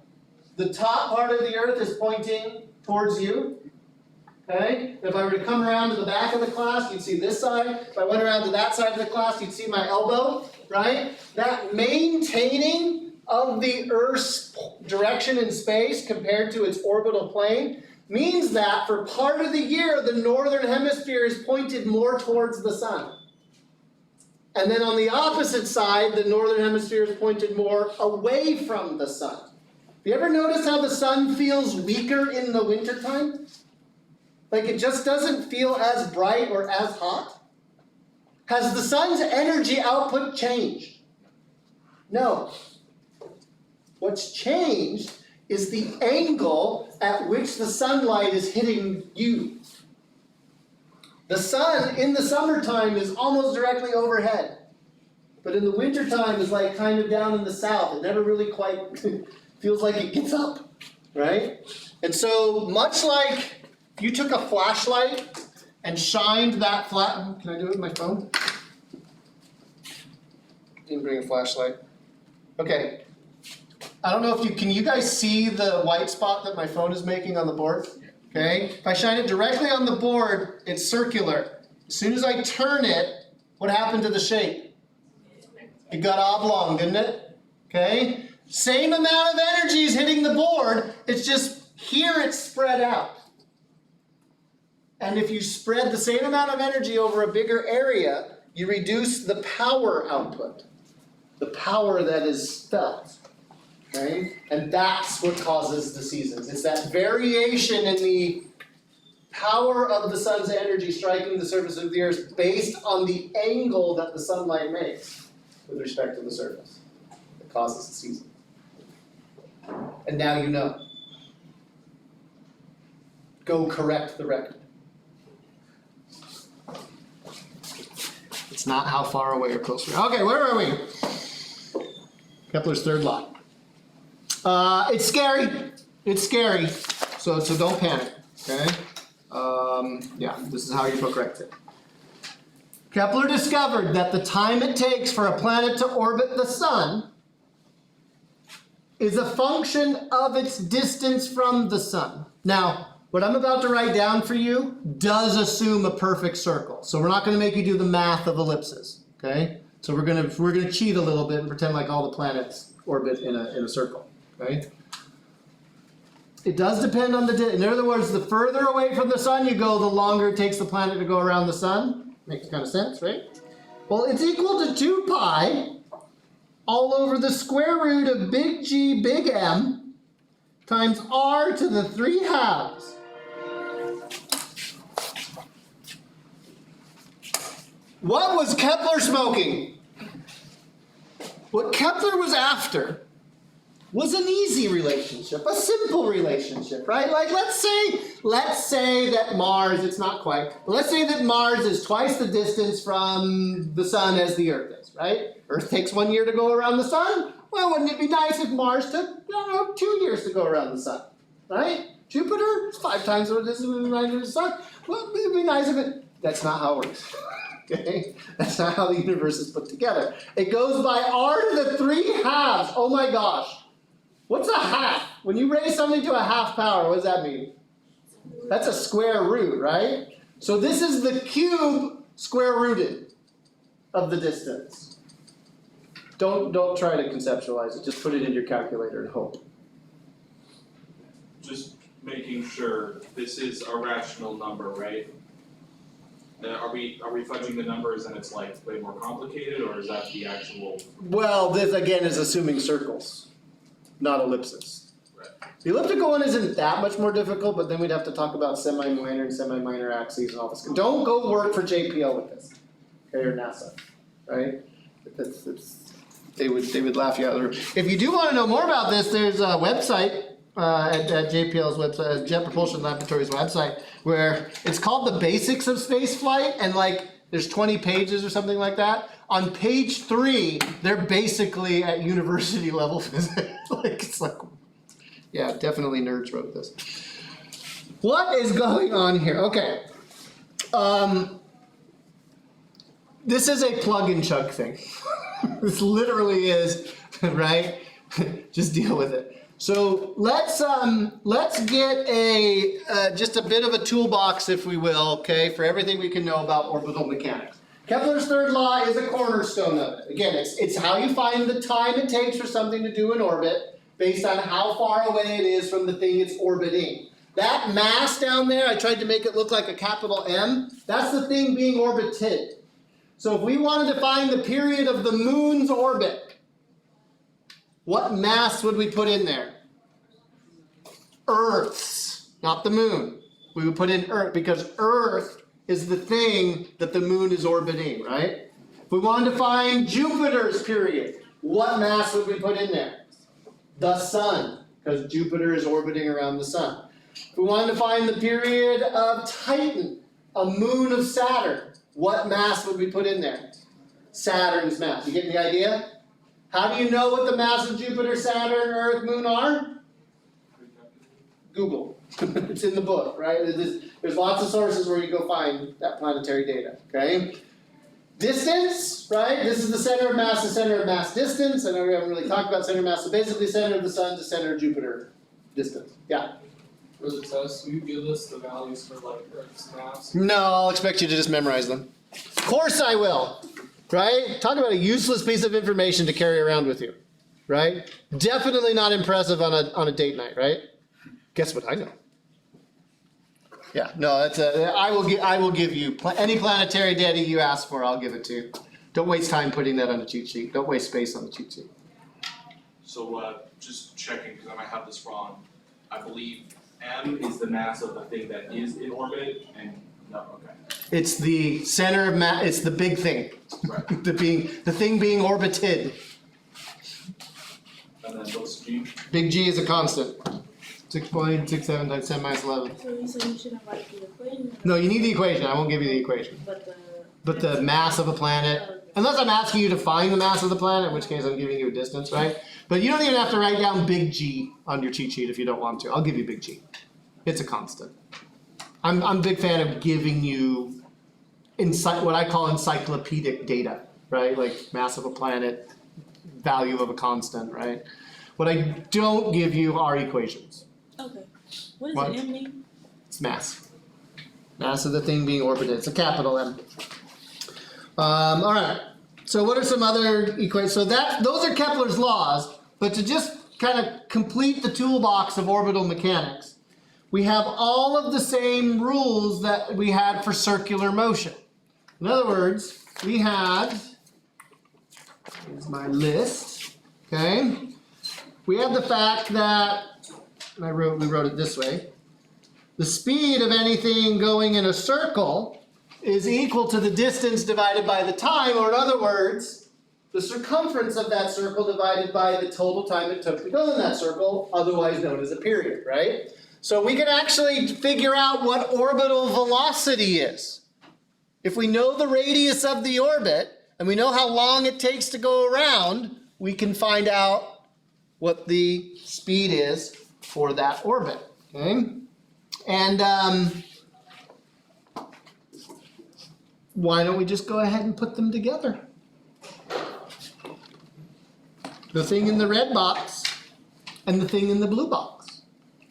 Speaker 1: the top part of the Earth is pointing towards you. Okay? If I were to come around to the back of the class, you'd see this side. If I went around to that side of the class, you'd see my elbow, right? That maintaining of the Earth's direction in space compared to its orbital plane means that for part of the year, the northern hemisphere is pointed more towards the sun. And then on the opposite side, the northern hemisphere is pointed more away from the sun. Have you ever noticed how the sun feels weaker in the wintertime? Like it just doesn't feel as bright or as hot? Has the sun's energy output changed? No. What's changed is the angle at which the sunlight is hitting you. The sun in the summertime is almost directly overhead. But in the wintertime is like kind of down in the south. It never really quite feels like it gets up, right? And so much like you took a flashlight and shined that can I do it with my phone? Didn't bring a flashlight. Okay. I don't know if can you guys see the white spot that my phone is making on the board? Okay. If I shine it directly on the board, it's circular. As soon as I turn it, what happened to the shape? It got oblong, didn't it? Okay. Same amount of energy is hitting the board. It's just here it's spread out. And if you spread the same amount of energy over a bigger area, you reduce the power output, the power that is felt, okay? And that's what causes the seasons. It's that variation in the power of the sun's energy striking the surface of the earth based on the angle that the sunlight makes with respect to the surface that causes the season. And now you know. Go correct the record. It's not how far away or close we are. Okay, where are we? Kepler's third law. It's scary. It's scary. So don't panic. Okay. Yeah, this is how you correct it. Kepler discovered that the time it takes for a planet to orbit the sun is a function of its distance from the sun. Now, what I'm about to write down for you does assume a perfect circle. So we're not going to make you do the math of ellipses, okay? So we're going to cheat a little bit and pretend like all the planets orbit in a circle, okay? It does depend on in other words, the further away from the sun you go, the longer it takes the planet to go around the sun. Makes kind of sense, right? Well, it's equal to 2 pi all over the square root of big G big M times r to the 3/2. What was Kepler smoking? What Kepler was after was an easy relationship, a simple relationship, right? Like let's say that Mars, it's not quite, but let's say that Mars is twice the distance from the sun as the Earth is, right? Earth takes 1 year to go around the sun. Well, wouldn't it be nice if Mars took, 2 years to go around the sun, right? Jupiter is 5 times the distance from the sun. Well, it'd be nice if it, that's not how it works. Okay? That's not how the universe is put together. It goes by r to the 3/2. Oh my gosh. What's a half? When you raise something to a half power, what does that mean? That's a square root, right? So this is the cube square rooted of the distance. Don't try to conceptualize it. Just put it in your calculator and hope.
Speaker 5: Just making sure this is a rational number, right? Are we fudging the numbers and it's like way more complicated, or is that the actual?
Speaker 1: Well, this again is assuming circles, not ellipses.
Speaker 5: Right.
Speaker 1: The elliptical one isn't that much more difficult, but then we'd have to talk about semi-minor and semi-minor axes and all this. Don't go work for JPL with this, okay, or NASA, right? they would laugh you out of the room. If you do want to know more about this, there's a website at JPL's website, Jet Propulsion Laboratory's website, where it's called The Basics of Space Flight, and like there's 20 pages or something like that. On page 3, they're basically at university level physics. Like it's like, yeah, definitely nerds wrote this. What is going on here? Okay. This is a plug and chug thing. This literally is, right? Just deal with it. So let's get just a bit of a toolbox, if we will, okay, for everything we can know about orbital mechanics. Kepler's third law is a cornerstone of it. Again, it's how you find the time it takes for something to do an orbit based on how far away it is from the thing it's orbiting. That mass down there, I tried to make it look like a capital M. That's the thing being orbited. So if we wanted to find the period of the moon's orbit, what mass would we put in there? Earth's, not the moon. We would put in Earth because Earth is the thing that the moon is orbiting, right? If we wanted to find Jupiter's period, what mass would we put in there? The sun, because Jupiter is orbiting around the sun. If we wanted to find the period of Titan, a moon of Saturn, what mass would we put in there? Saturn's mass. You get the idea? How do you know what the mass of Jupiter, Saturn, Earth, Moon are? Google. It's in the book, right? There's lots of sources where you go find that planetary data, okay? Distance, right? This is the center of mass, the center of mass distance. I know we haven't really talked about center of mass, so basically center of the sun to center of Jupiter distance. Yeah?
Speaker 2: For the test, will you give us the values for like Earth's mass?
Speaker 1: No, I'll expect you to just memorize them. Of course I will, right? Talk about a useless piece of information to carry around with you, right? Definitely not impressive on a date night, right? Guess what I know? Yeah, no, I will give you any planetary data you ask for. I'll give it to you. Don't waste time putting that on a cheat sheet. Don't waste space on the cheat sheet.
Speaker 5: So just checking, because I might have this wrong. I believe M is the mass of the thing that is in orbit, and no, okay.
Speaker 1: It's the center of mass. It's the big thing.
Speaker 5: Right.
Speaker 1: the thing being orbited.
Speaker 5: And then what's G?
Speaker 1: Big G is a constant. 6.67 times 10 minus 11.
Speaker 3: So you said you shouldn't write the equation?
Speaker 1: No, you need the equation. I won't give you the equation. But the mass of a planet, unless I'm asking you to find the mass of the planet, in which case I'm giving you a distance, right? But you don't even have to write down big G on your cheat sheet if you don't want to. I'll give you big G. It's a constant. I'm a big fan of giving you what I call encyclopedic data, right? Like mass of a planet, value of a constant, right? What I don't give you are equations.
Speaker 3: Okay. What
Speaker 1: What?
Speaker 3: does M mean?
Speaker 1: It's mass. Mass of the thing being orbited. It's a capital M. All right. So what are some other equations? So those are Kepler's laws. But to just kind of complete the toolbox of orbital mechanics, we have all of the same rules that we had for circular motion. In other words, we had, here's my list, okay? We had the fact that, we wrote it this way, the speed of anything going in a circle is equal to the distance divided by the time, or in other words, the circumference of that circle divided by the total time it took to go in that circle, otherwise known as a period, right? So we can actually figure out what orbital velocity is. If we know the radius of the orbit, and we know how long it takes to go around, we can find out what the speed is for that orbit, okay? And why don't we just go ahead and put them together? The thing in the red box and the thing in the blue box.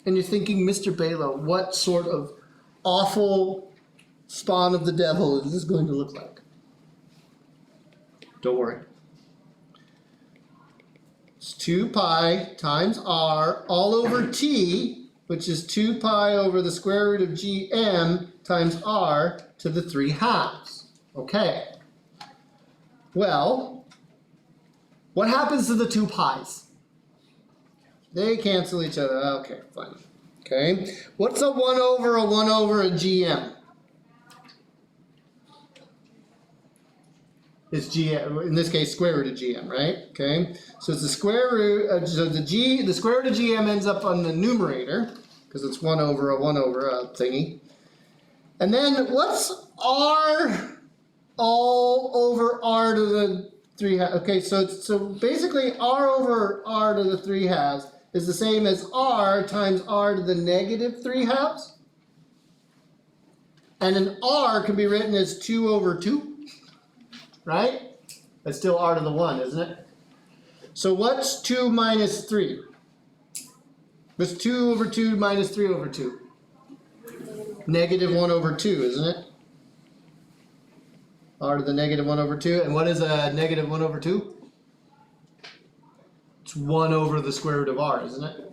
Speaker 1: And you're thinking, Mr. Balogh, what sort of awful spawn of the devil is this going to look like? Don't worry. It's 2 pi times r all over t, which is 2 pi over the square root of gm times r to the 3/2. Okay. Well, what happens to the 2 pi's? They cancel each other. Okay, fine. Okay. What's a 1 over a 1 over a gm? is GM, in this case, square root of GM, right? Okay, so it's the square root, so the square root of GM ends up on the numerator, because it's 1 over a thingy. And then what's R all over R to the 3 halves? Okay, so basically R over R to the 3 halves is the same as R times R to the negative 3 halves. And an R can be written as 2 over 2, right? That's still R to the 1, isn't it? So what's 2 minus 3? What's 2 over 2 minus 3 over 2? Negative 1 over 2, isn't it? R to the negative 1 over 2. And what is a negative 1 over 2? It's 1 over the square root of R, isn't it?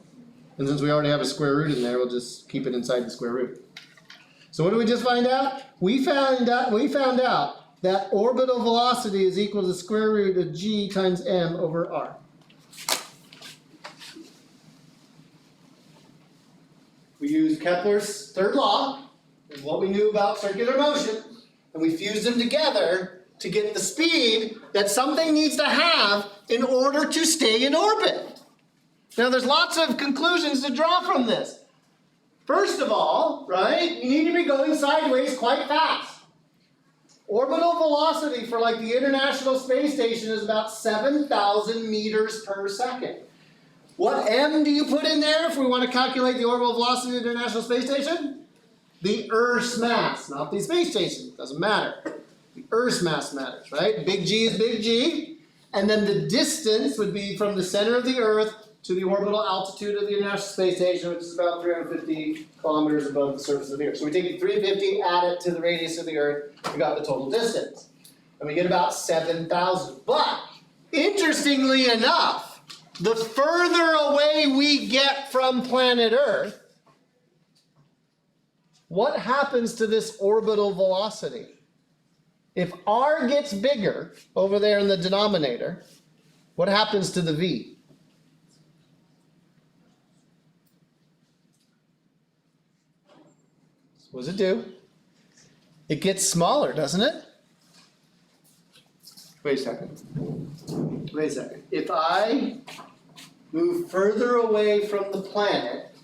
Speaker 1: And since we already have a square root in there, we'll just keep it inside the square root. So what did we just find out? We found out that orbital velocity is equal to the square root of g times m over r. We used Kepler's third law, and what we knew about circular motion, and we fused them together to get the speed that something needs to have in order to stay in orbit. Now there's lots of conclusions to draw from this. First of all, right, you need to be going sideways quite fast. Orbital velocity for like the International Space Station is about 7,000 meters per second. What m do you put in there if we want to calculate the orbital velocity of the International Space Station? The Earth's mass, not the space station. Doesn't matter. The Earth's mass matters, right? Big G is big G. And then the distance would be from the center of the Earth to the orbital altitude of the International Space Station, which is about 350 kilometers above the surface of the Earth. So we take 350, add it to the radius of the Earth, we got the total distance. And we get about 7,000. But, interestingly enough, the further away we get from planet Earth, what happens to this orbital velocity? If r gets bigger over there in the denominator, what happens to the v? What does it do? It gets smaller, doesn't it? Wait a second. Wait a second. If I move further away from the planet,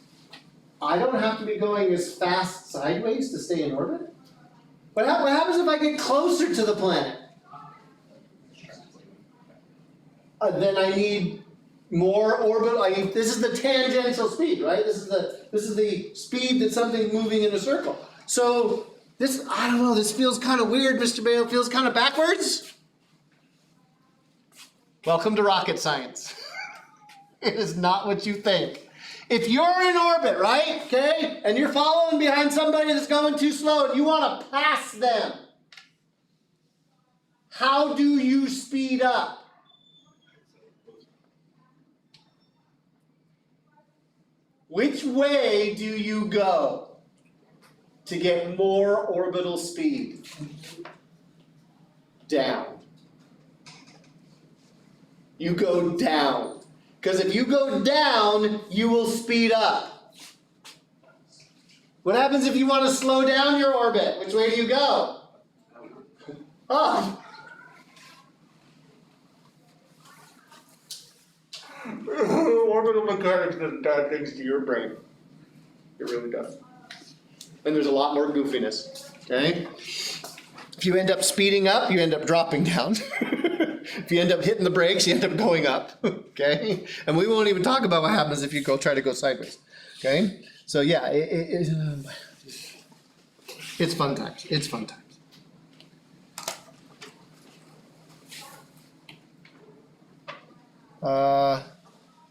Speaker 1: I don't have to be going as fast sideways to stay in orbit? What happens if I get closer to the planet? Then I need more orbital. This is the tangential speed, right? This is the speed that something's moving in a circle. So this, I don't know, this feels kind of weird, Mr. Bale. It feels kind of backwards. Welcome to rocket science. It is not what you think. If you're in orbit, right, okay, and you're following behind somebody that's going too slow and you want to pass them, how do you speed up? Which way do you go to get more orbital speed? Down. You go down. Because if you go down, you will speed up. What happens if you want to slow down your orbit? Which way do you go? Up. Orbital mechanics does bad things to your brain. It really does. And there's a lot more goofiness. Okay? If you end up speeding up, you end up dropping down. If you end up hitting the brakes, you end up going up. Okay? And we won't even talk about what happens if you try to go sideways. Okay? So yeah, it's fun times. It's fun times.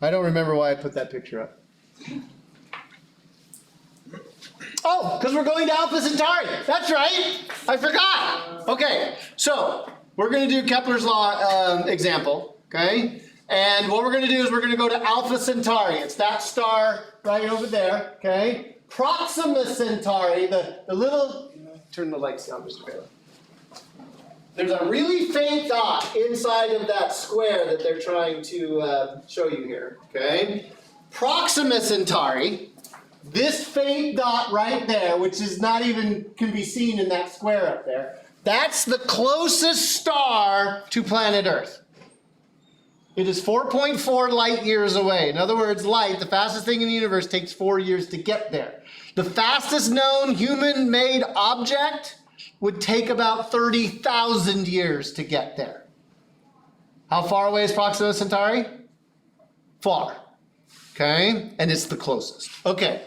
Speaker 1: I don't remember why I put that picture up. Oh, because we're going to Alpha Centauri. That's right. I forgot. Okay, so we're going to do Kepler's law example. Okay, and what we're going to do is we're going to go to Alpha Centauri. It's that star right over there. Okay, Proxima Centauri, the little. Turn the lights down, Mr. Baylor. There's a really faint dot inside of that square that they're trying to show you here, okay? Proxima Centauri, this faint dot right there, which is not even, can be seen in that square up there. That's the closest star to planet Earth. It is 4.4 light years away. In other words, light, the fastest thing in the universe, takes 4 years to get there. The fastest known human-made object would take about 30,000 years to get there. How far away is Proxima Centauri? Far. Okay? And it's the closest. Okay.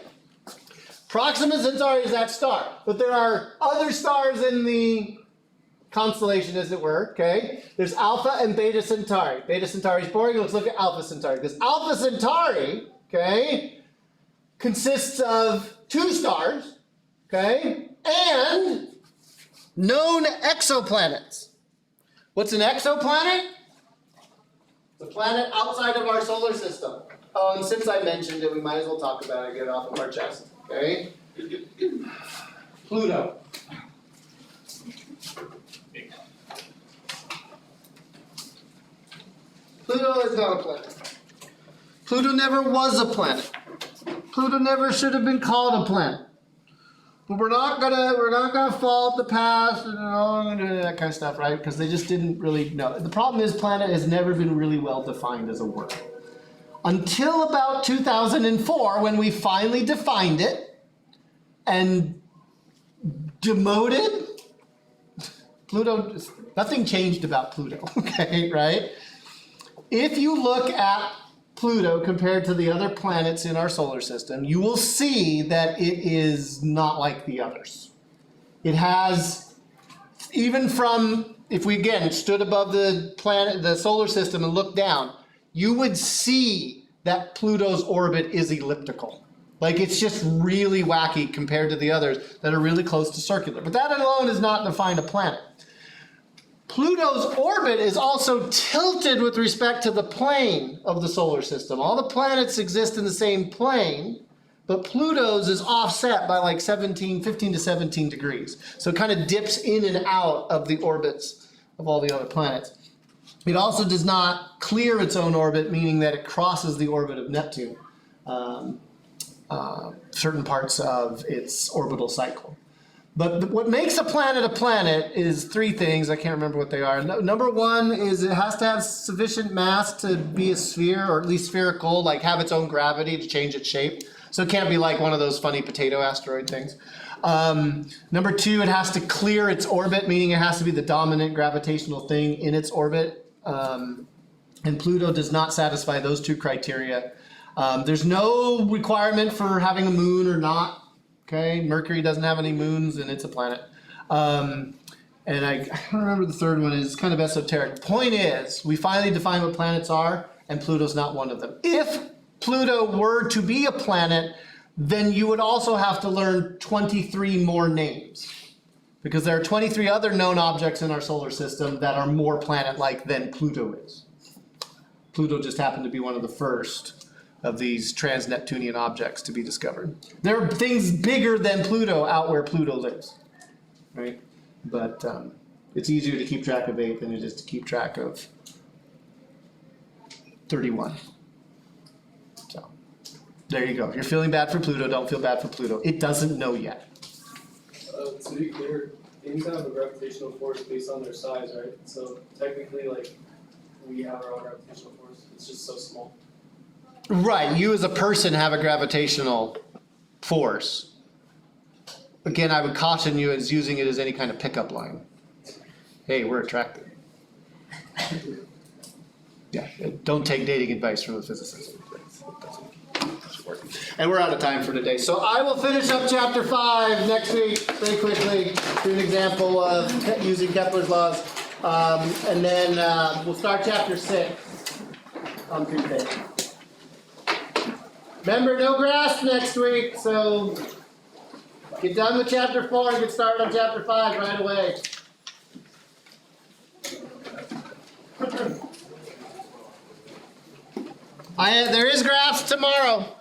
Speaker 1: Proxima Centauri is that star. But there are other stars in the constellation, as it were, okay? There's Alpha and Beta Centauri. Beta Centauri is boring. Let's look at Alpha Centauri. Because Alpha Centauri, okay, consists of 2 stars, okay, and known exoplanets. What's an exoplanet? It's a planet outside of our solar system. Oh, and since I mentioned it, we might as well talk about it, get it off of our chest, okay? Pluto. Pluto is not a planet. Pluto never was a planet. Pluto never should have been called a planet. But we're not gonna fault the past and that kind of stuff, right? Because they just didn't really know. The problem is planet has never been really well defined as a word. Until about 2004, when we finally defined it and demoted Pluto. Nothing changed about Pluto, okay, right? If you look at Pluto compared to the other planets in our solar system, you will see that it is not like the others. It has, even from, if we again stood above the planet, the solar system and looked down, you would see that Pluto's orbit is elliptical. Like it's just really wacky compared to the others that are really close to circular. But that alone does not define a planet. Pluto's orbit is also tilted with respect to the plane of the solar system. All the planets exist in the same plane, but Pluto's is offset by like 15 to 17 degrees. So it kind of dips in and out of the orbits of all the other planets. It also does not clear its own orbit, meaning that it crosses the orbit of Neptune, certain parts of its orbital cycle. But what makes a planet is 3 things. I can't remember what they are. Number 1 is it has to have sufficient mass to be a sphere, or at least spherical, like have its own gravity to change its shape. So it can't be like one of those funny potato asteroid things. Number 2, it has to clear its orbit, meaning it has to be the dominant gravitational thing in its orbit. And Pluto does not satisfy those 2 criteria. There's no requirement for having a moon or not. Okay, Mercury doesn't have any moons, and it's a planet. And I don't remember the third one. It's kind of esoteric. Point is, we finally define what planets are, and Pluto's not one of them. If Pluto were to be a planet, then you would also have to learn 23 more names, because there are 23 other known objects in our solar system that are more planet-like than Pluto is. Pluto just happened to be one of the first of these trans-Neptunian objects to be discovered. There are things bigger than Pluto out where Pluto lives, right? But it's easier to keep track of 8 than it is to keep track of 31. So there you go. If you're feeling bad for Pluto, don't feel bad for Pluto. It doesn't know yet.
Speaker 2: To be clear, things have a gravitational force based on their size, right? So technically, like, we have our own gravitational force. It's just so small.
Speaker 1: Right, you as a person have a gravitational force. Again, I would caution you as using it as any kind of pickup line. Hey, we're attracted. Yeah, don't take dating advice from a physicist. And we're out of time for today. So I will finish up chapter 5 next week, very quickly, do an example of using Kepler's laws. And then we'll start chapter 6 on Tuesday. Remember, no grass next week, so get done with chapter 4 and get started on chapter 5 right away. There is grass tomorrow.